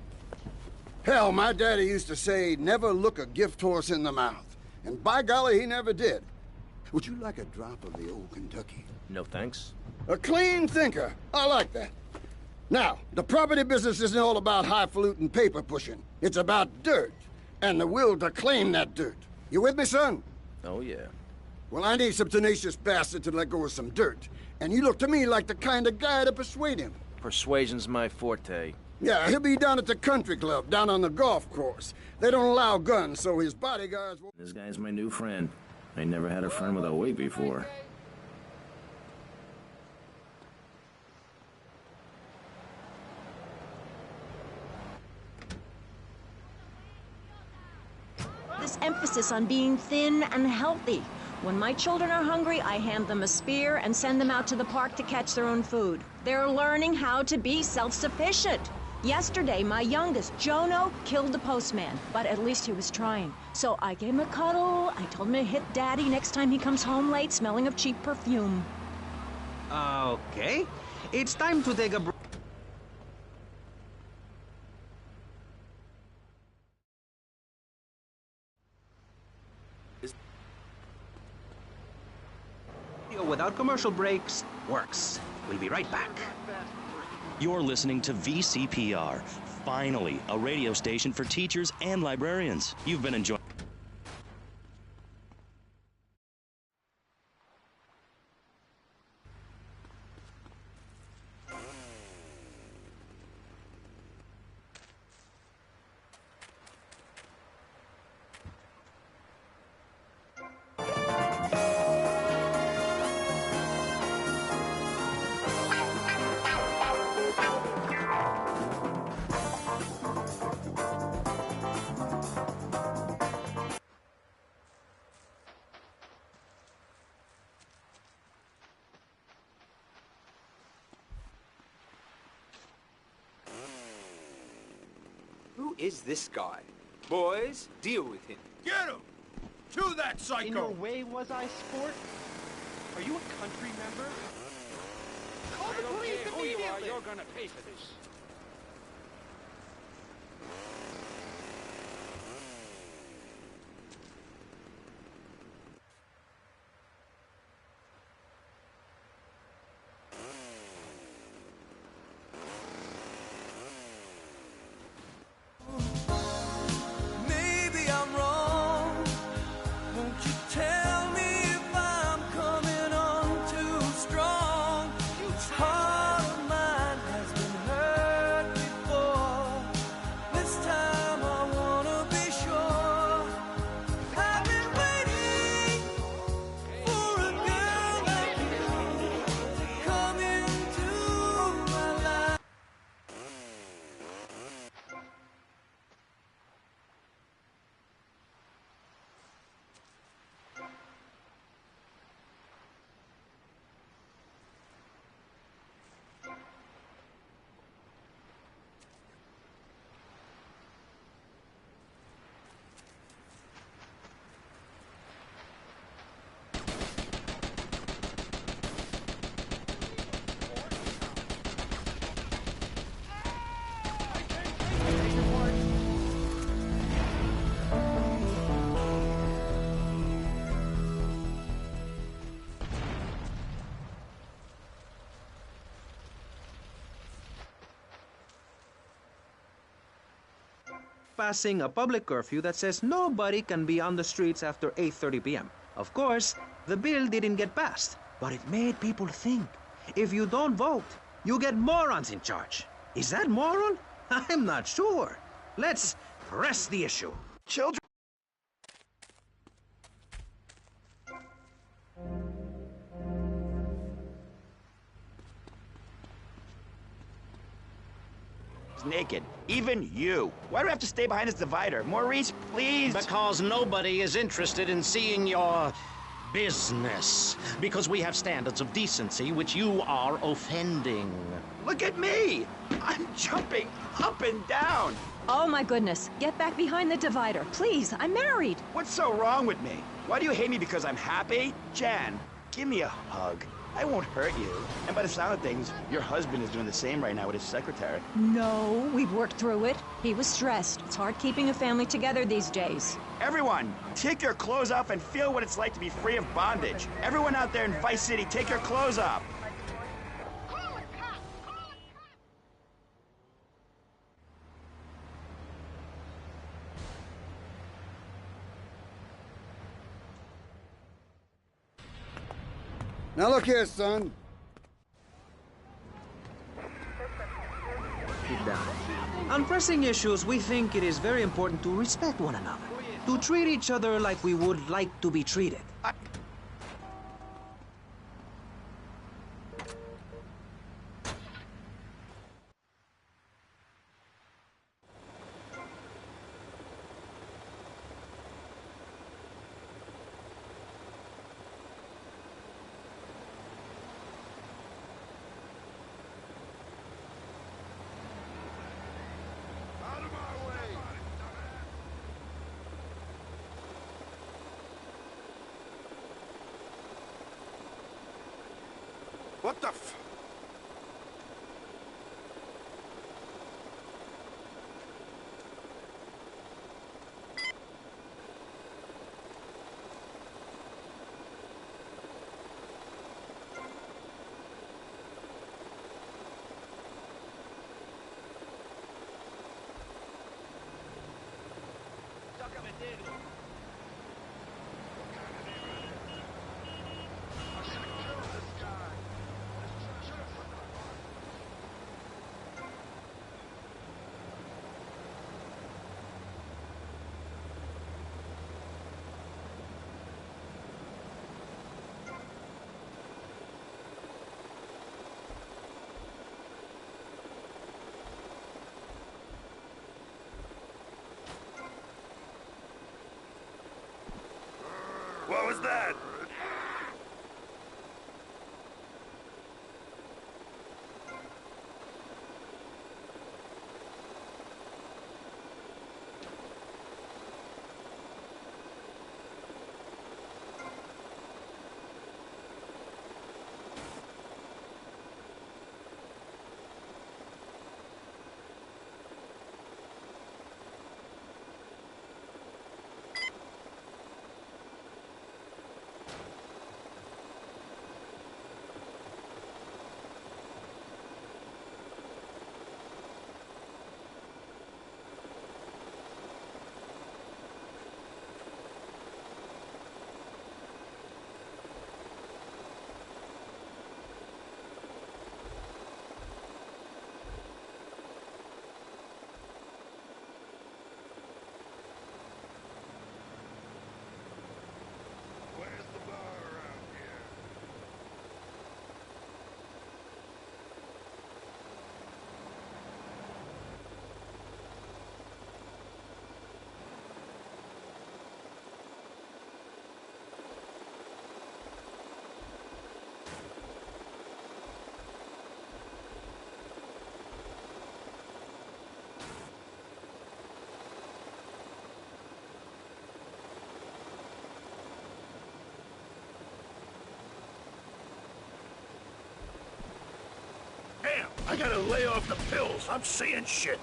Hell, my daddy used to say, never look a gift horse in the mouth. And by golly, he never did. Would you like a drop of the old Kentucky? No thanks. A clean thinker. I like that. Now, the property business isn't all about highfalutin paper pushing. It's about dirt, and the will to claim that dirt. You with me, son? Oh, yeah. Well, I need some tenacious bastard to let go of some dirt. And you look to me like the kind of guy to persuade him. Persuasion's my forte. Yeah, he'll be down at the country club, down on the golf course. They don't allow guns, so his bodyguards won't... This guy's my new friend. I never had a friend with a weight before. This emphasis on being thin and healthy. When my children are hungry, I hand them a spear and send them out to the park to catch their own food. They're learning how to be self-sufficient. Yesterday, my youngest, Jono, killed the postman, but at least he was trying. So I gave him a cuddle. I told him to hit Daddy next time he comes home late, smelling of cheap perfume. Okay. It's time to take a break. Without commercial breaks works. We'll be right back. You're listening to VCPR. Finally, a radio station for teachers and librarians. You've been enjoying... Who is this guy? Boys, deal with him. Get him! To that psycho! In your way, was I, sport? Are you a country member? Call the police immediately! You're gonna pay for this. Maybe I'm wrong. Won't you tell me if I'm coming on too strong? This heart of mine has been hurt before. This time I wanna be sure. I've been waiting for a girl like you to come into my life. Passing a public curfew that says nobody can be on the streets after 8:30 p.m. Of course, the bill didn't get passed, but it made people think. If you don't vote, you get morons in charge. Is that moral? I'm not sure. Let's press the issue. Children. Naked. Even you. Why do we have to stay behind this divider? Maurice, please. Because nobody is interested in seeing your business. Because we have standards of decency which you are offending. Look at me. I'm jumping up and down. Oh my goodness, get back behind the divider. Please, I'm married. What's so wrong with me? Why do you hate me because I'm happy? Jan, give me a hug. I won't hurt you. And by the sound of things, your husband is doing the same right now with his secretary. No, we've worked through it. He was stressed. It's hard keeping a family together these days. Everyone, take your clothes off and feel what it's like to be free of bondage. Everyone out there in Vice City, take your clothes off. Now look here, son. Keep down. On pressing issues, we think it is very important to respect one another, to treat each other like we would like to be treated. What the f... What was that? Damn, I gotta lay off the pills. I'm seeing shit.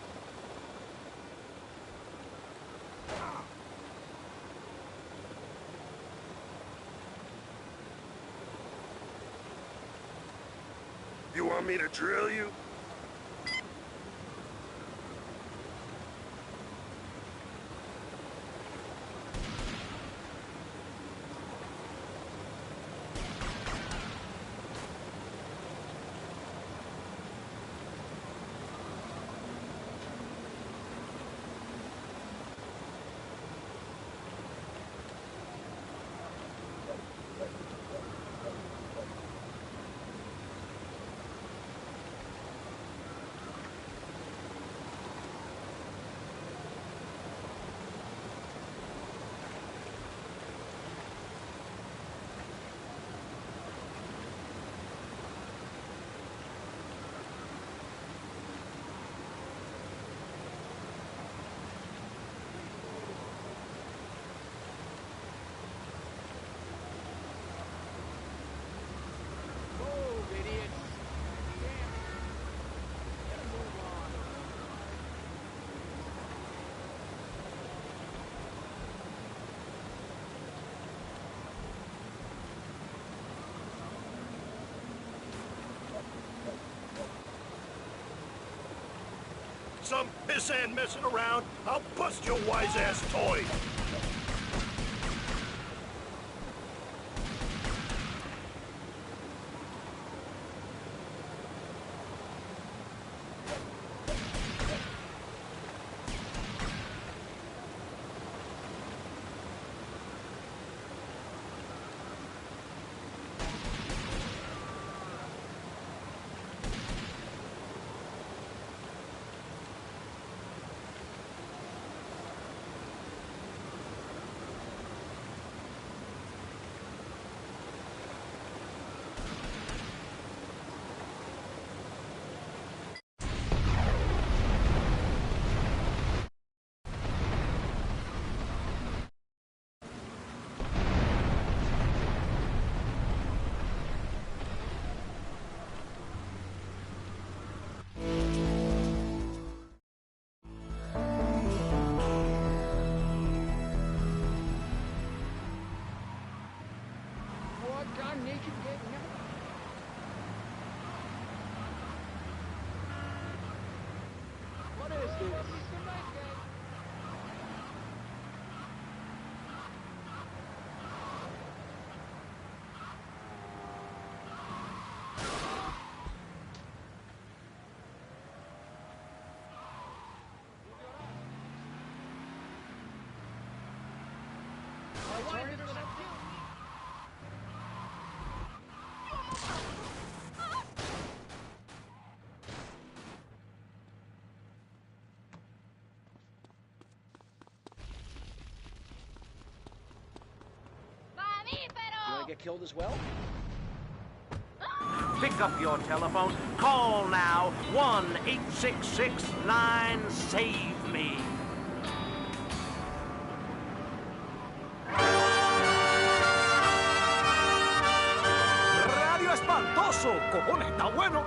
You want me to drill you? some pissant messing around, I'll bust your wise-ass toy. You want to get killed as well? Pick up your telephone. Call now. 1-866-9-SAVE-ME. Radio Espantoso. Cojones, está bueno.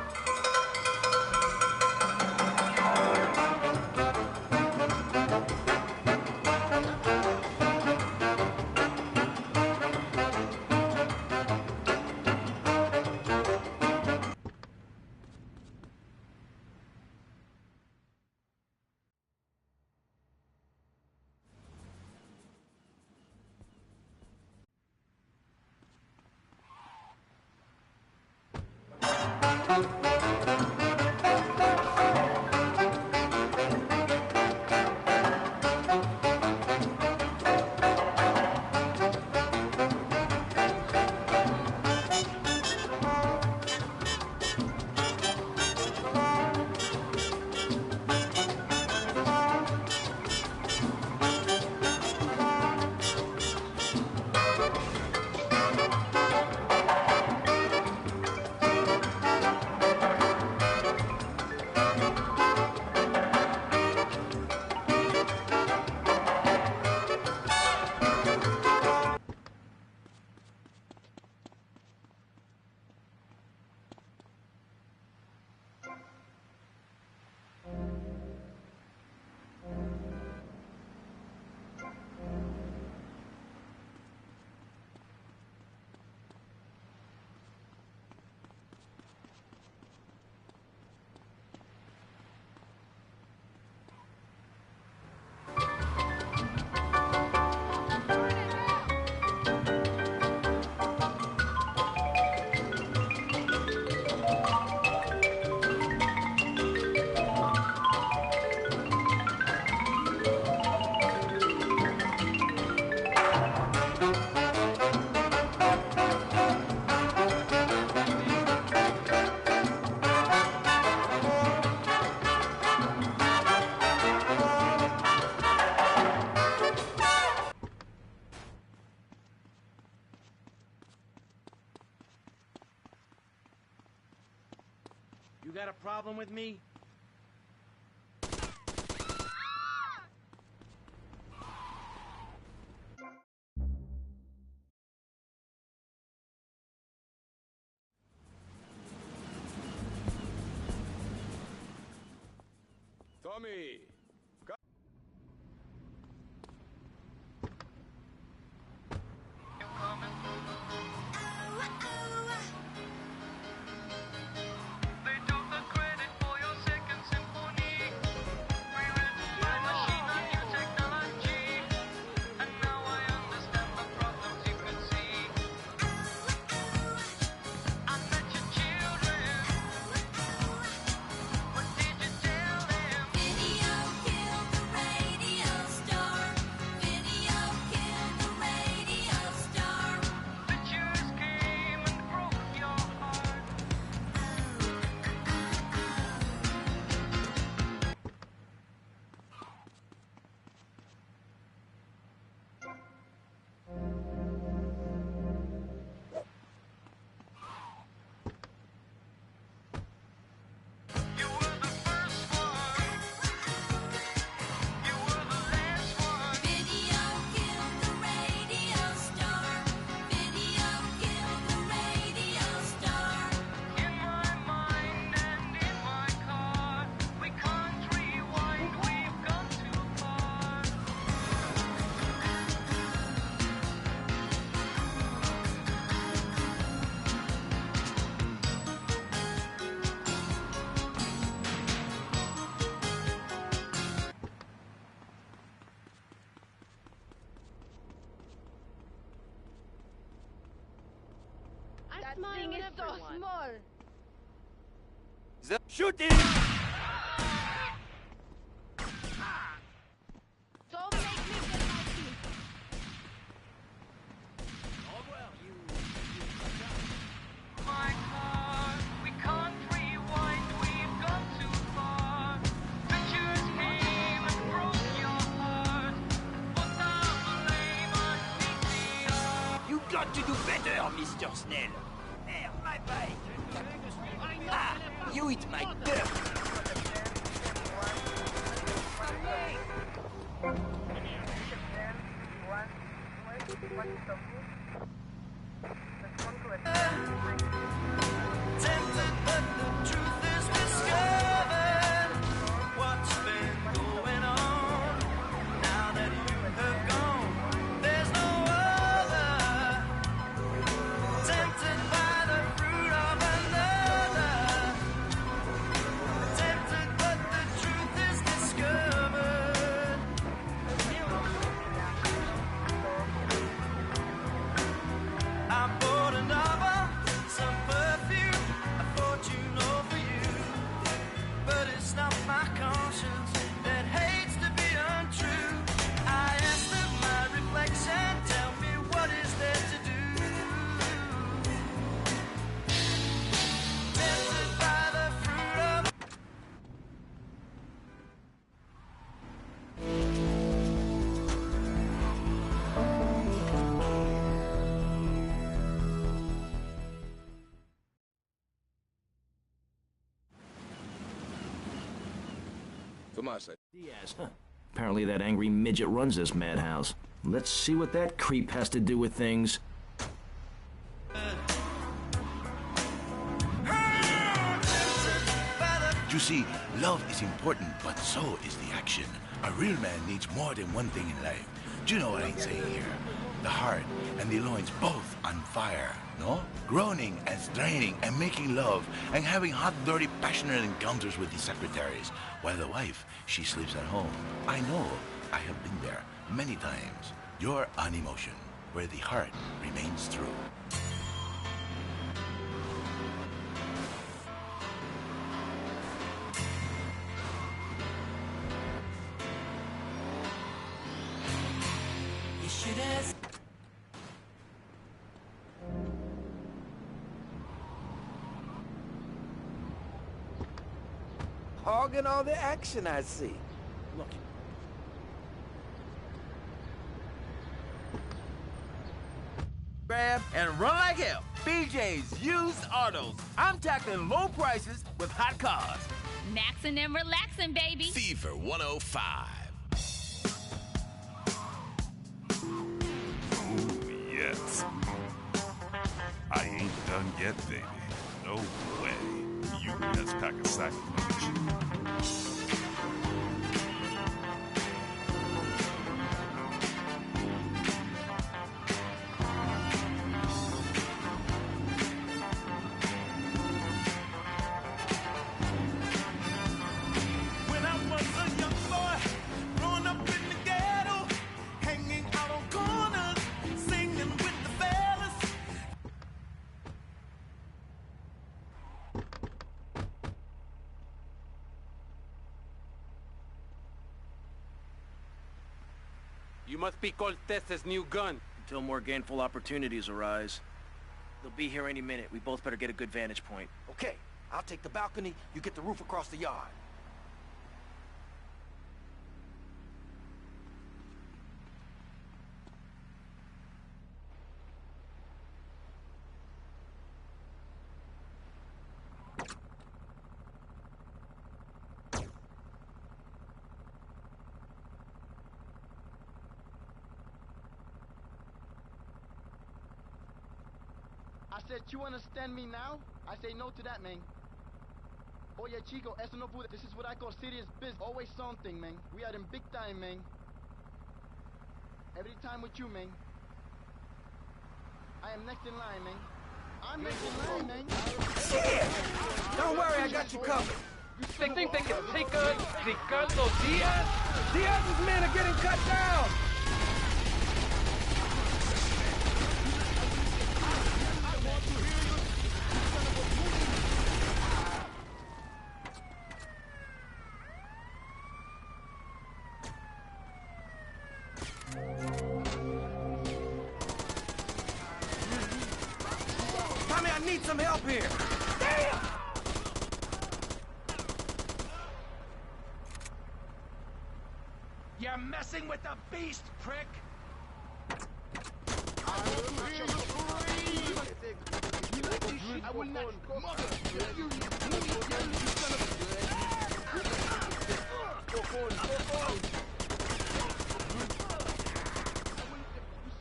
You got a problem with me? Tommy! That thing is so small. Shoot it! Don't make me get my teeth. My car, we can't rewind, we've gone too far. Pictures came and broke your heart. But now blame on DCR. You got to do better, Mr. Snell. There, my bike. Ah, you eat my dirt. Tempted, but the truth is discovered. What's been going on? Now that you have gone, there's no other. Tempted by the fruit of another. Tempted, but the truth is discovered. I bought another, some perfume, a fortune over you. But it's not my conscience that hates to be untrue. I asked of my reflection, tell me what is there to do. Tempted by the fruit of Diaz, huh? Apparently that angry midget runs this madhouse. Let's see what that creep has to do with things. You see, love is important, but so is the action. A real man needs more than one thing in life. Do you know what I'm saying here? The heart and the loins both on fire, no? Groaning and straining and making love and having hot, dirty, passionate encounters with the secretaries, while the wife, she sleeps at home. I know, I have been there many times. You're on emotion, where the heart remains true. you should ask. Hogging all the action, I see. Look. Grab and run like hell. BJ's Used Autos. I'm tackling low prices with hot cars. Maxing and relaxing, baby. Fever 105. Ooh, yes. I ain't done yet, baby. No way. You just pack a sack of shit. When I was a young boy, growing up in the ghetto, hanging out on corners, singing with the fellas. You must be Cortez's new gun. Until more gainful opportunities arise. They'll be here any minute. We both better get a good vantage point. Okay, I'll take the balcony, you get the roof across the yard. I said, you understand me now? I say no to that, man. Oye, chico, eso no pude. This is what I call serious business. Always something, man. We are in big time, man. Every time with you, man. I am next in line, man. I'm next in line, man. Shit! Don't worry, I got you covered. They think they can take us, Ricardo Diaz? Diaz's men are getting cut down! Tommy, I need some help here. Damn! You're messing with the beast, prick! I will not mother you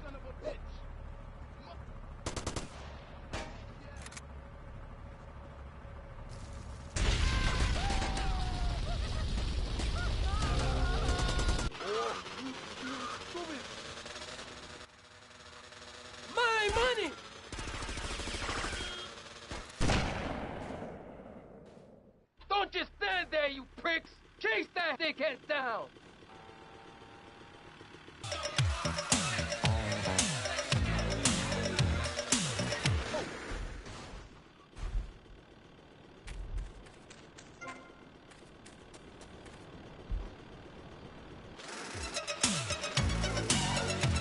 son of a bitch. My money! Don't just stand there, you pricks! Chase that dickhead down!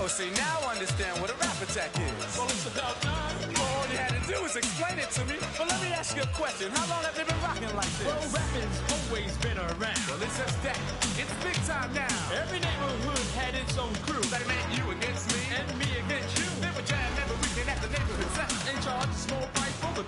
Oh, see, now I understand what a rap attack is. Well, it's about time. All you had to do was explain it to me. But let me ask you a question. How long have they been rocking like this? Well, rapping's always been around. Well, it's just that. It's big time now. Every neighborhood had its own crew. That meant you against me. And me against you. They were jamming every weekend at the neighborhood center. In charge of small price for the...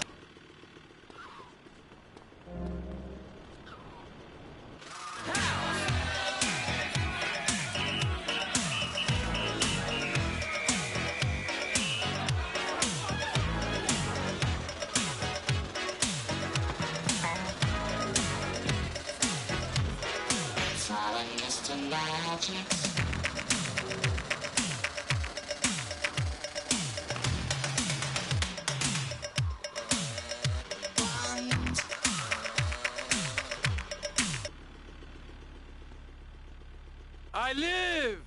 I live,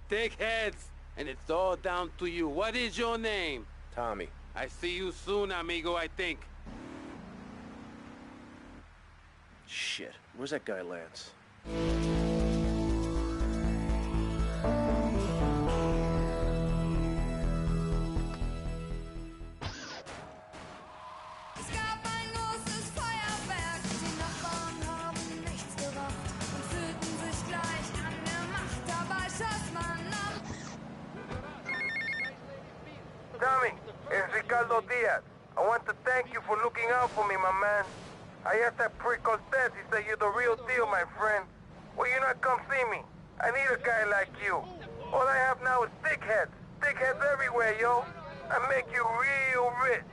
dickheads, and it's all down to you. What is your name? Tommy. I see you soon, amigo, I think. Shit. Where's that guy, Lance? Es gab ein großes Feuerwerk, die Nachbarn haben nichts gerafft und fühlten sich gleich an der Macht, dabei schoss man ab. Tommy, it's Ricardo Diaz. I want to thank you for looking out for me, my man. I asked that prick Cortez, he said you're the real deal, my friend. Will you not come see me? I need a guy like you. All I have now is dickheads. Dickheads everywhere, yo. I make you real rich.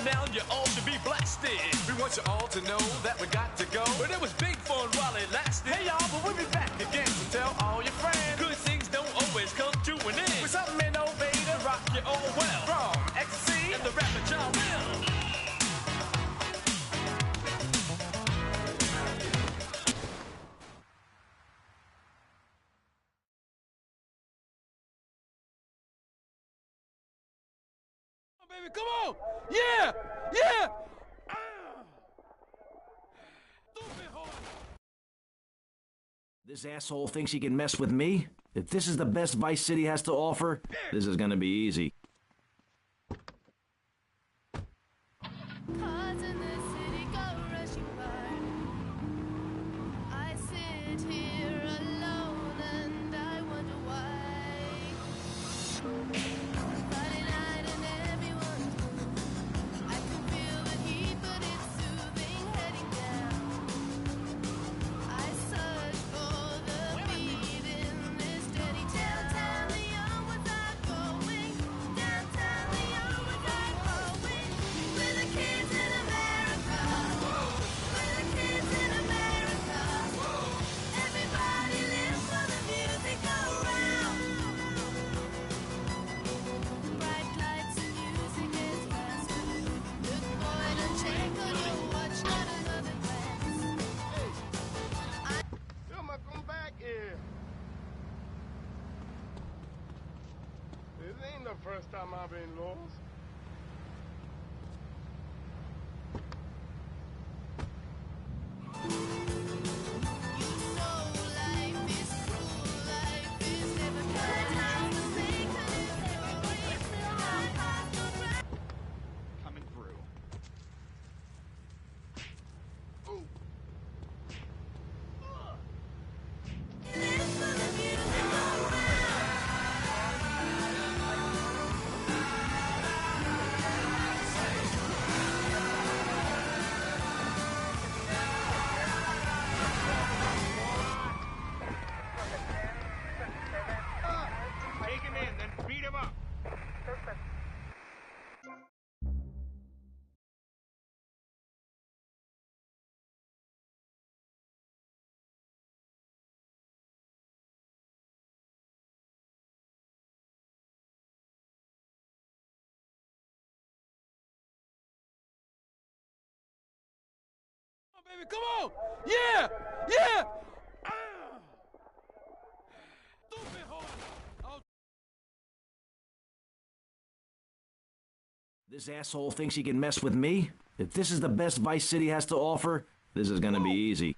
Now you all should be blasted. We want you all to know that we got to go. But it was big fun while it lasted. Hey y'all, but we'll be back again to tell all your friends. Good things don't always come to an end. With something innovative, rock you all well. From ecstasy and the rapper John Will. Baby, come on! Yeah! Yeah! This asshole thinks he can mess with me? If this is the best Vice City has to offer, this is gonna be easy. Cars in the city go rushing by. I sit here alone and I wonder why. Friday night and everyone's moving. I can feel the heat, but it's soothing, heading down. I search for the beat in this steady town. The young ones are going. the first time I've been lost. Coming through. Take him in, then beat him up. Baby, come on! Yeah! Yeah! Stupid whore! Oh. This asshole thinks he can mess with me? If this is the best Vice City has to offer, this is gonna be easy.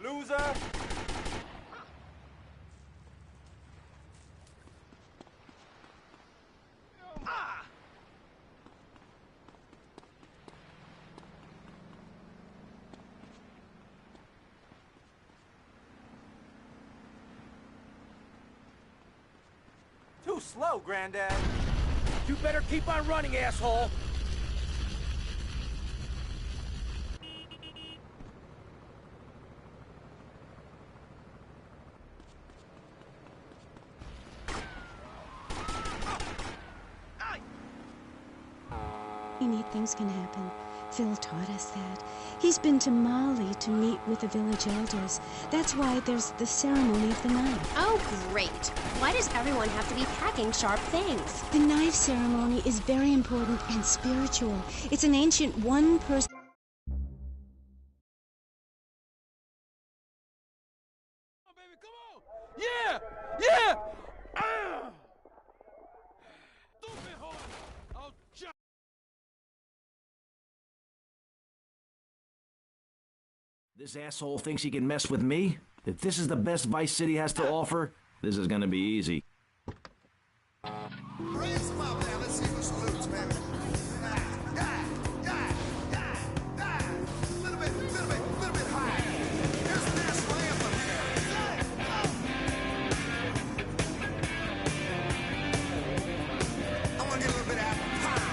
Loser! Too slow, Granddad. You better keep on running, asshole! Neat things can happen. Phil taught us that. He's been to Mali to meet with the village elders. That's why there's the ceremony of the knife. Oh, great. Why does everyone have to be packing sharp things? The knife ceremony is very important and spiritual. It's an ancient one-person... Yeah! Yeah! Ah! Stupid whore! Oh, This asshole thinks he can mess with me? If this is the best Vice City has to offer, this is gonna be easy. Raise them up now. Let's see who salutes, man. Little bit higher. Here's the national anthem. I want to get a little bit of apple pie.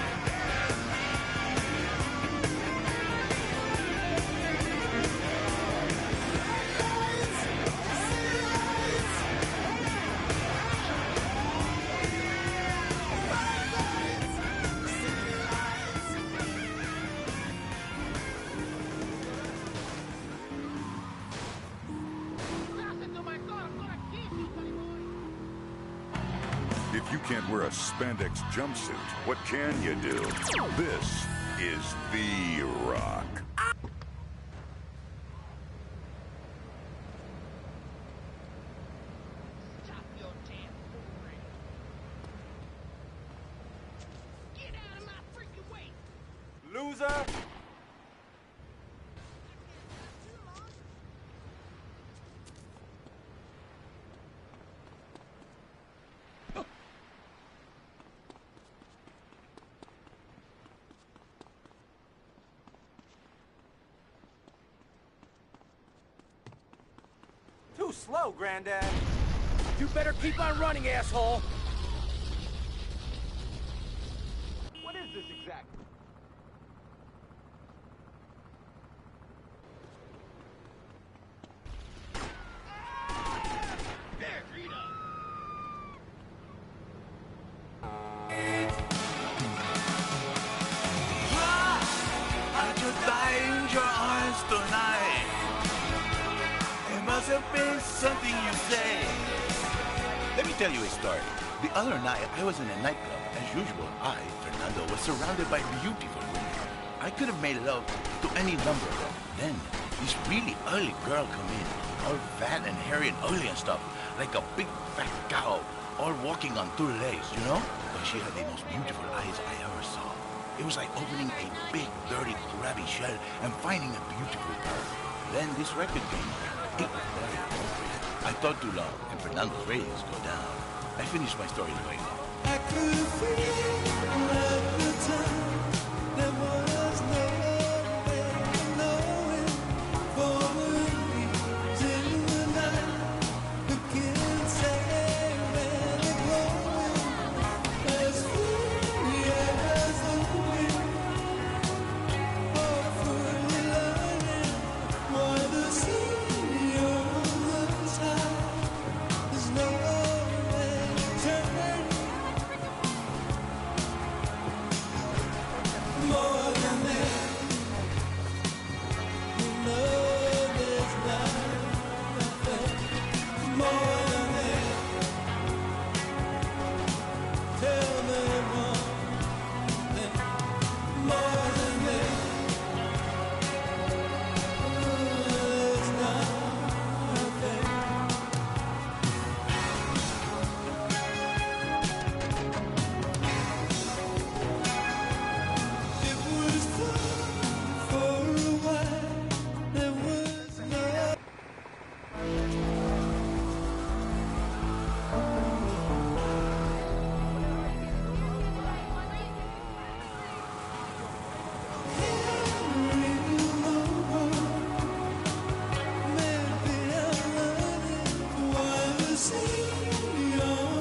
If you can't wear a spandex jumpsuit, what can you do? This is The Rock. Loser! too slow, Granddad. You better keep on running, asshole. What is this exactly? I just die in your arms tonight. It must have been something you say. Let me tell you a story. The other night, I was in a nightclub. As usual, I, Fernando, was surrounded by beautiful women. I could have made love to any number of them. Then, this really ugly girl come in, all fat and hairy and ugly and stuff, like a big fat cow, all walking on two legs, you know? But she had the most beautiful eyes I ever saw. It was like opening a big, dirty, grabby shell and finding a beautiful girl. Then this record came on. It was very appropriate. I thought too long, and Fernando's ratings go down. I finished my story the way it goes. I could feel at the time there was no way of knowing for the reason in the night. Who can say where they're going? As free as the wind, hopefully learning why the sea on the tide. There's no way to turn. More than that, you know there's nothing more than that. Tell me more than that. There's nothing. It was fun for a while. There was no. Maybe I'm running while the sea on.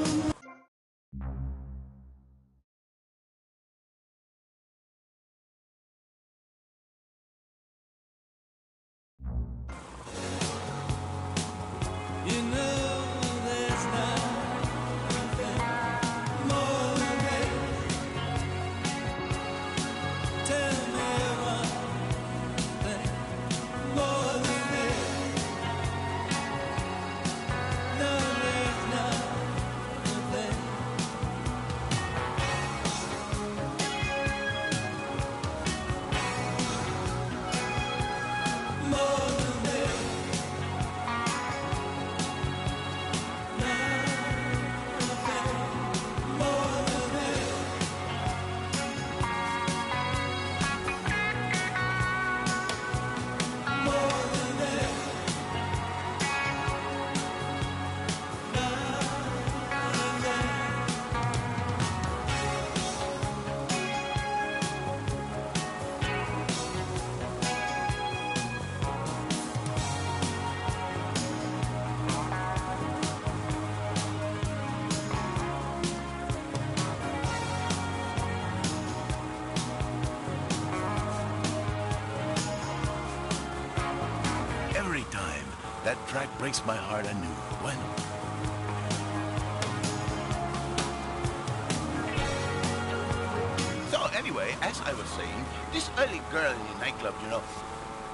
You know there's nothing more than that. Tell me one thing more than that. No, there's nothing. More than that. Every time, that track breaks my heart anew. When So anyway, as I was saying, this early girl in the nightclub, you know.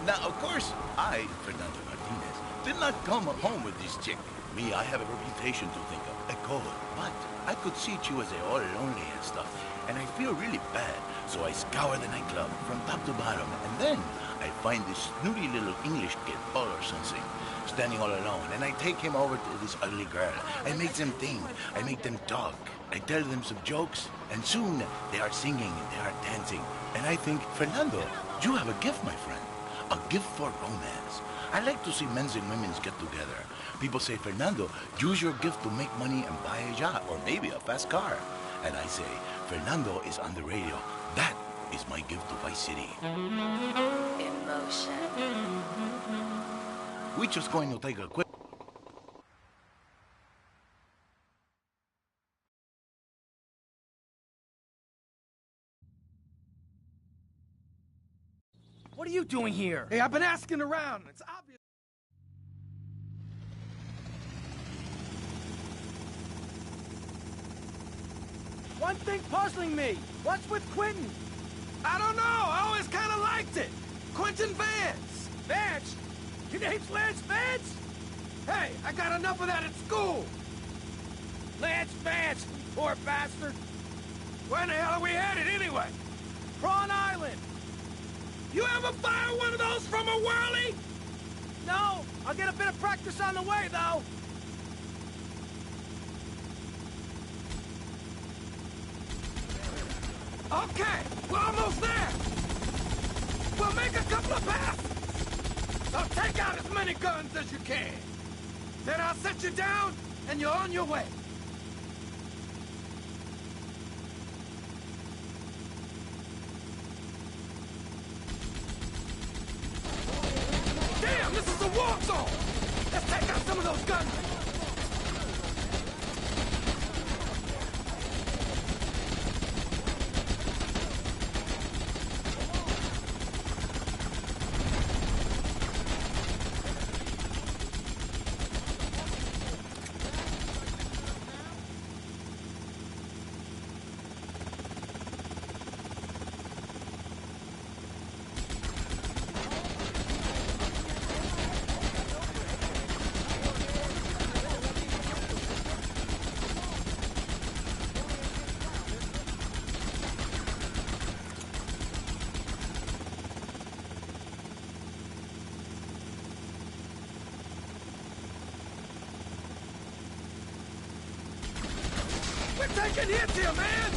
Now, of course, I, Fernando Martinez, did not come home with this chick. Me, I have a reputation to think of, a code. But I could see she was all lonely and stuff, and I feel really bad. So I scour the nightclub from top to bottom, and then I find this snooty little English kid, Paul or something, standing all alone, and I take him over to this ugly girl. I make them think. I make them talk. I tell them some jokes, and soon they are singing, they are dancing. And I think, Fernando, you have a gift, my friend. A gift for romance. I like to see men and women get together. People say, Fernando, use your gift to make money and buy a yacht, or maybe a fast car. And I say, Fernando is on the radio. That is my gift to Vice City. Emotion. We're just going to take a quick... What are you doing here? Hey, I've been asking around. It's obvious. One thing puzzling me. What's with Quentin? I don't know. I always kind of liked it. Quentin Vance. Vance? Your name's Lance Vance? Hey, I got enough of that at school. Lance Vance, you poor bastard. Where the hell are we headed anyway? Prawn Island. You ever fire one of those from a whirly? No, I'll get a bit of practice on the way, though. Okay, we're almost there. We'll make a couple of passes. So take out as many guns as you can. Then I'll set you down, and you're on your way. Damn, this is a war zone! Let's take out some of those guns! We're taking hits here, man!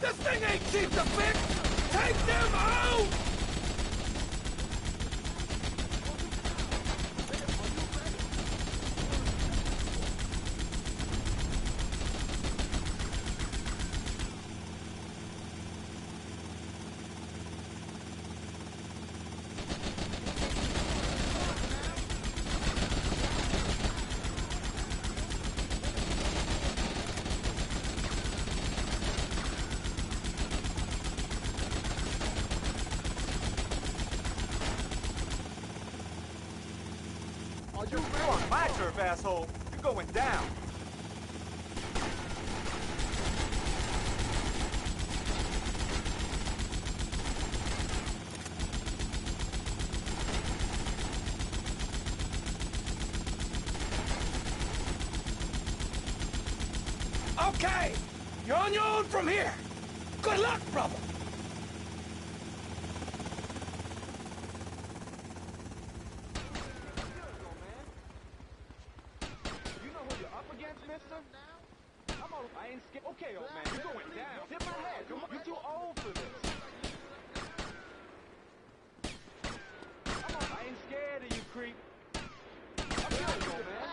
This thing ain't cheap to fix! Take them out! You're on my turf, asshole. You're going down. Okay! You're on your own from here! Good luck, brother! I ain't scared. Okay, old man, you're going down. Tip my head. Come on, you're too old for this. Come on, I ain't scared of you, creep. I'm good, old man.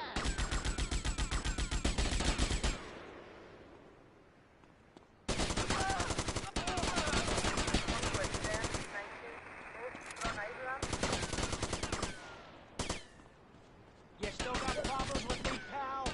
You still got problems with me, pal?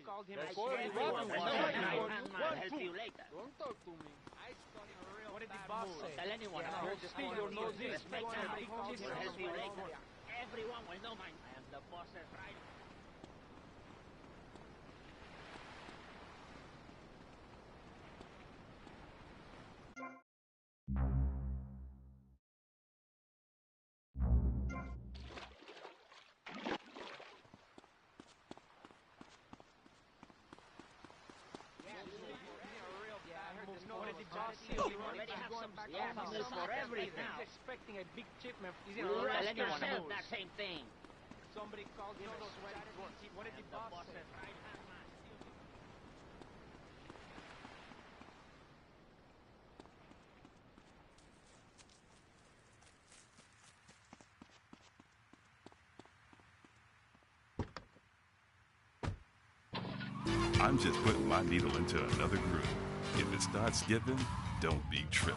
Called him. I swear everyone will know I'll help you later. Don't talk to me. I study a real What did the boss say? Tell anyone. Still your nose is. Respect him. He will help you later. Everyone will know I am the boss's right. For everything. He's expecting a big shipment. He's You ask yourself that same thing. Somebody called him. What did the boss say? I'm just putting my needle into another groove. If it starts skipping, don't be tripping.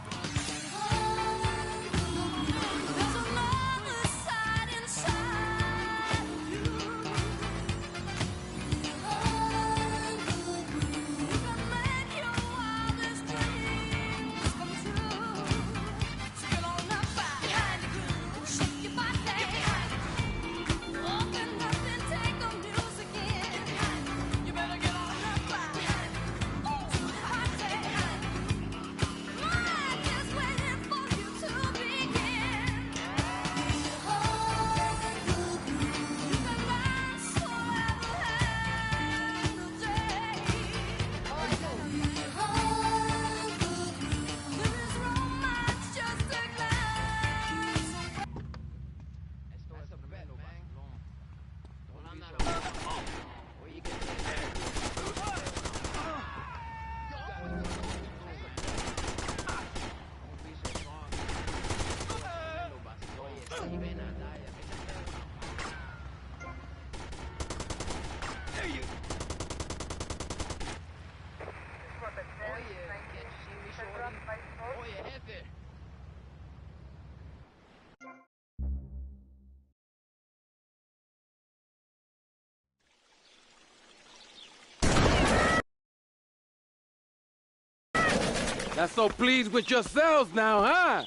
Not so pleased with yourselves now, huh?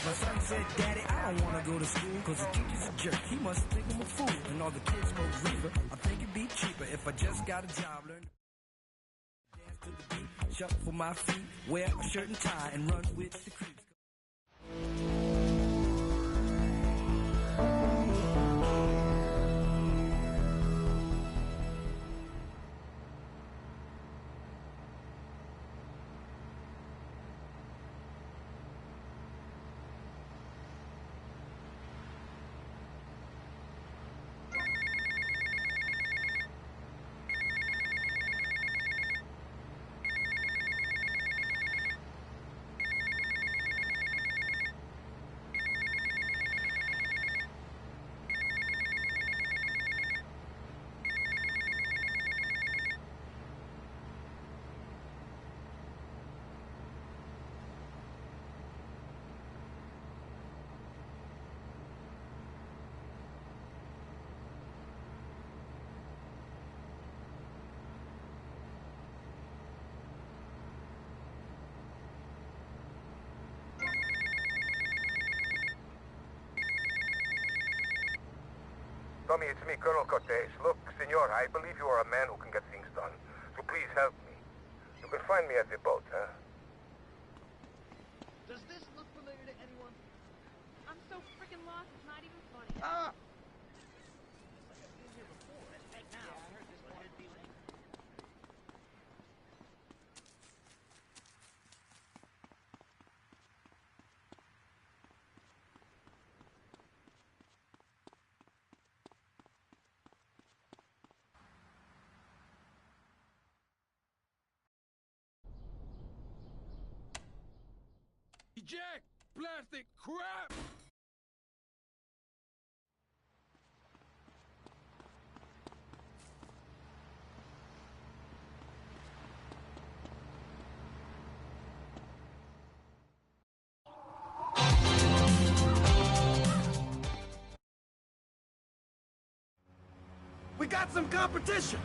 My son said, Daddy, I don't want to go to school, cause the teacher's a jerk. He must think I'm a fool, and all the kids smoke reefer. I think it'd be cheaper if I just got a job, learn to dance to the beat, shuffle my feet, wear a shirt and tie, and run with the creeps. Tommy, it's me, Colonel Cortez. Look, senor, I believe you are a man who can get things done. So please help me. You can find me at the boat, huh? Does this look familiar to anyone? I'm so freaking lost, it's not even funny. Ah! Jack! Plastic crap! We got some competition.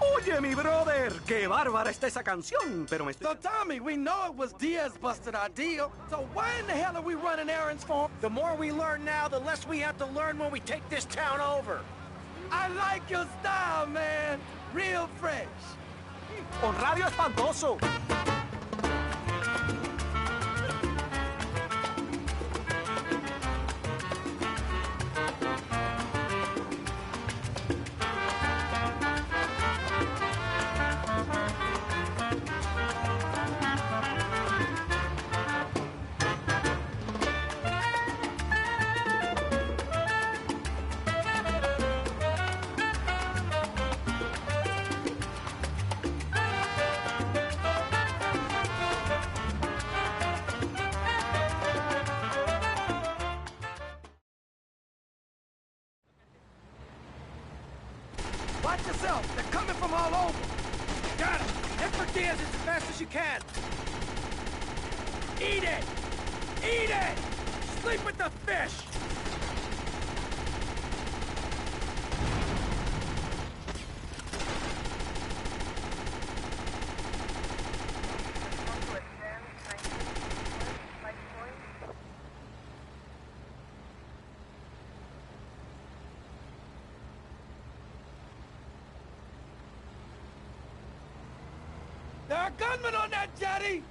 Oye, mi brother, qué bárbara está esa canción, pero me estoy... So, Tommy, we know it was Diaz busted our deal, so why in the hell are we running errands for him? The more we learn now, the less we have to learn when we take this town over. I like your style, man. Real fresh. On Radio Espantoso. Watch yourself. They're coming from all over. Got it. Head for Diaz as fast as you can. Eat it. Eat it. Sleep with the fish. There are gunmen on that jetty!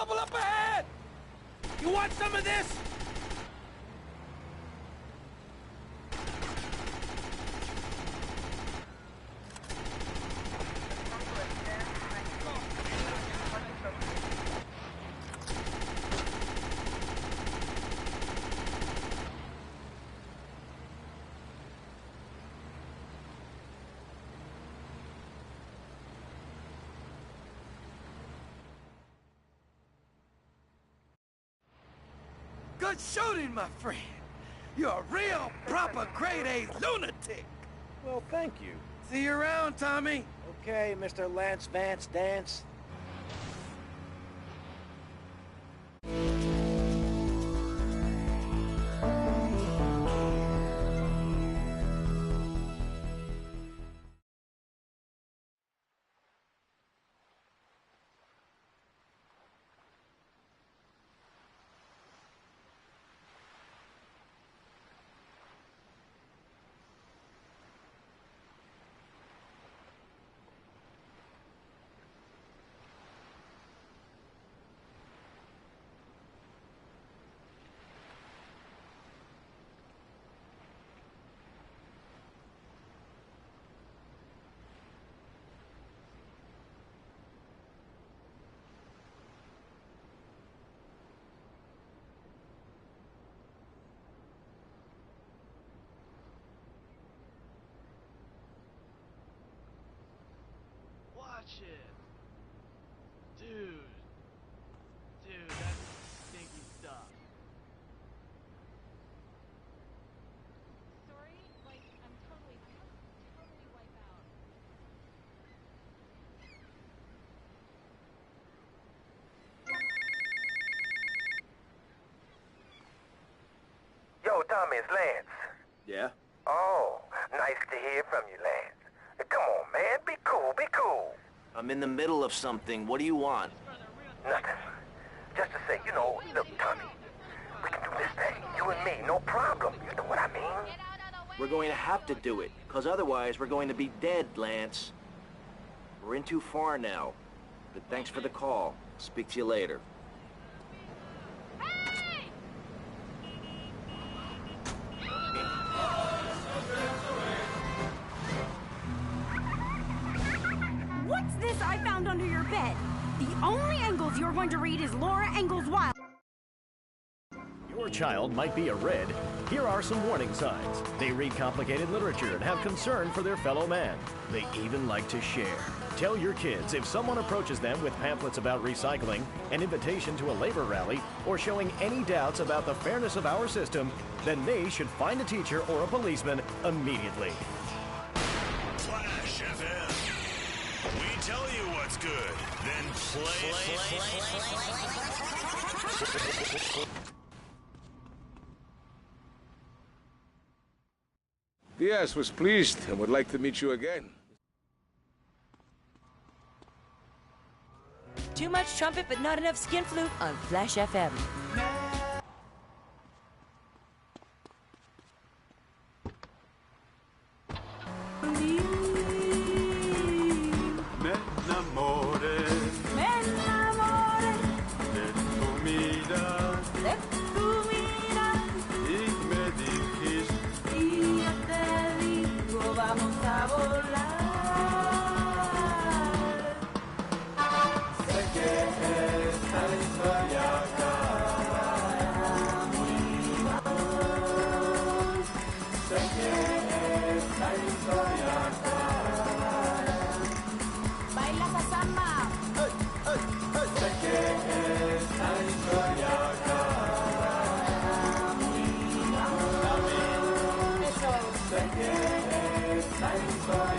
trouble up ahead! You want some of this? Good shooting, my friend. You're a real, proper grade-A lunatic. Well, thank you. See you around, Tommy. Okay, Mr. Lance Vance Dance. Watch it. Dude, that's stinky stuff. Sorry? Like, I'm totally wiped out. Yo, Tommy, it's Lance. Yeah? Oh, nice to hear from you, Lance. Come on, man. Be cool, be cool. I'm in the middle of something. What do you want? Nothing. Just to say, look, Tommy, we can do this thing, you and me, no problem. You know what I mean? We're going to have to do it, because otherwise we're going to be dead, Lance. We're in too far now. But thanks for the call. Speak to you later. What's this I found under your bed? The only Engels you're going to read is Laura Ingalls Wilder. Your child might be a red. Here are some warning signs. They read complicated literature and have concern for their fellow man. They even like to share. Tell your kids if someone approaches them with pamphlets about recycling, an invitation to a labor rally, or showing any doubts about the fairness of our system, then they should find a teacher or a policeman immediately. Flash FM. We tell you what's good, then play. Diaz was pleased and would like to meet you again. Too much trumpet, but not enough skin flute on Flash FM. Satisfy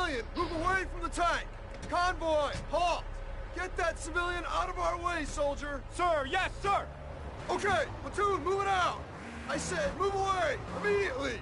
civilian, move away from the tank. Convoy, halt! Get that civilian out of our way, soldier. Sir, yes, sir. Okay, platoon, moving out. I said move away, immediately.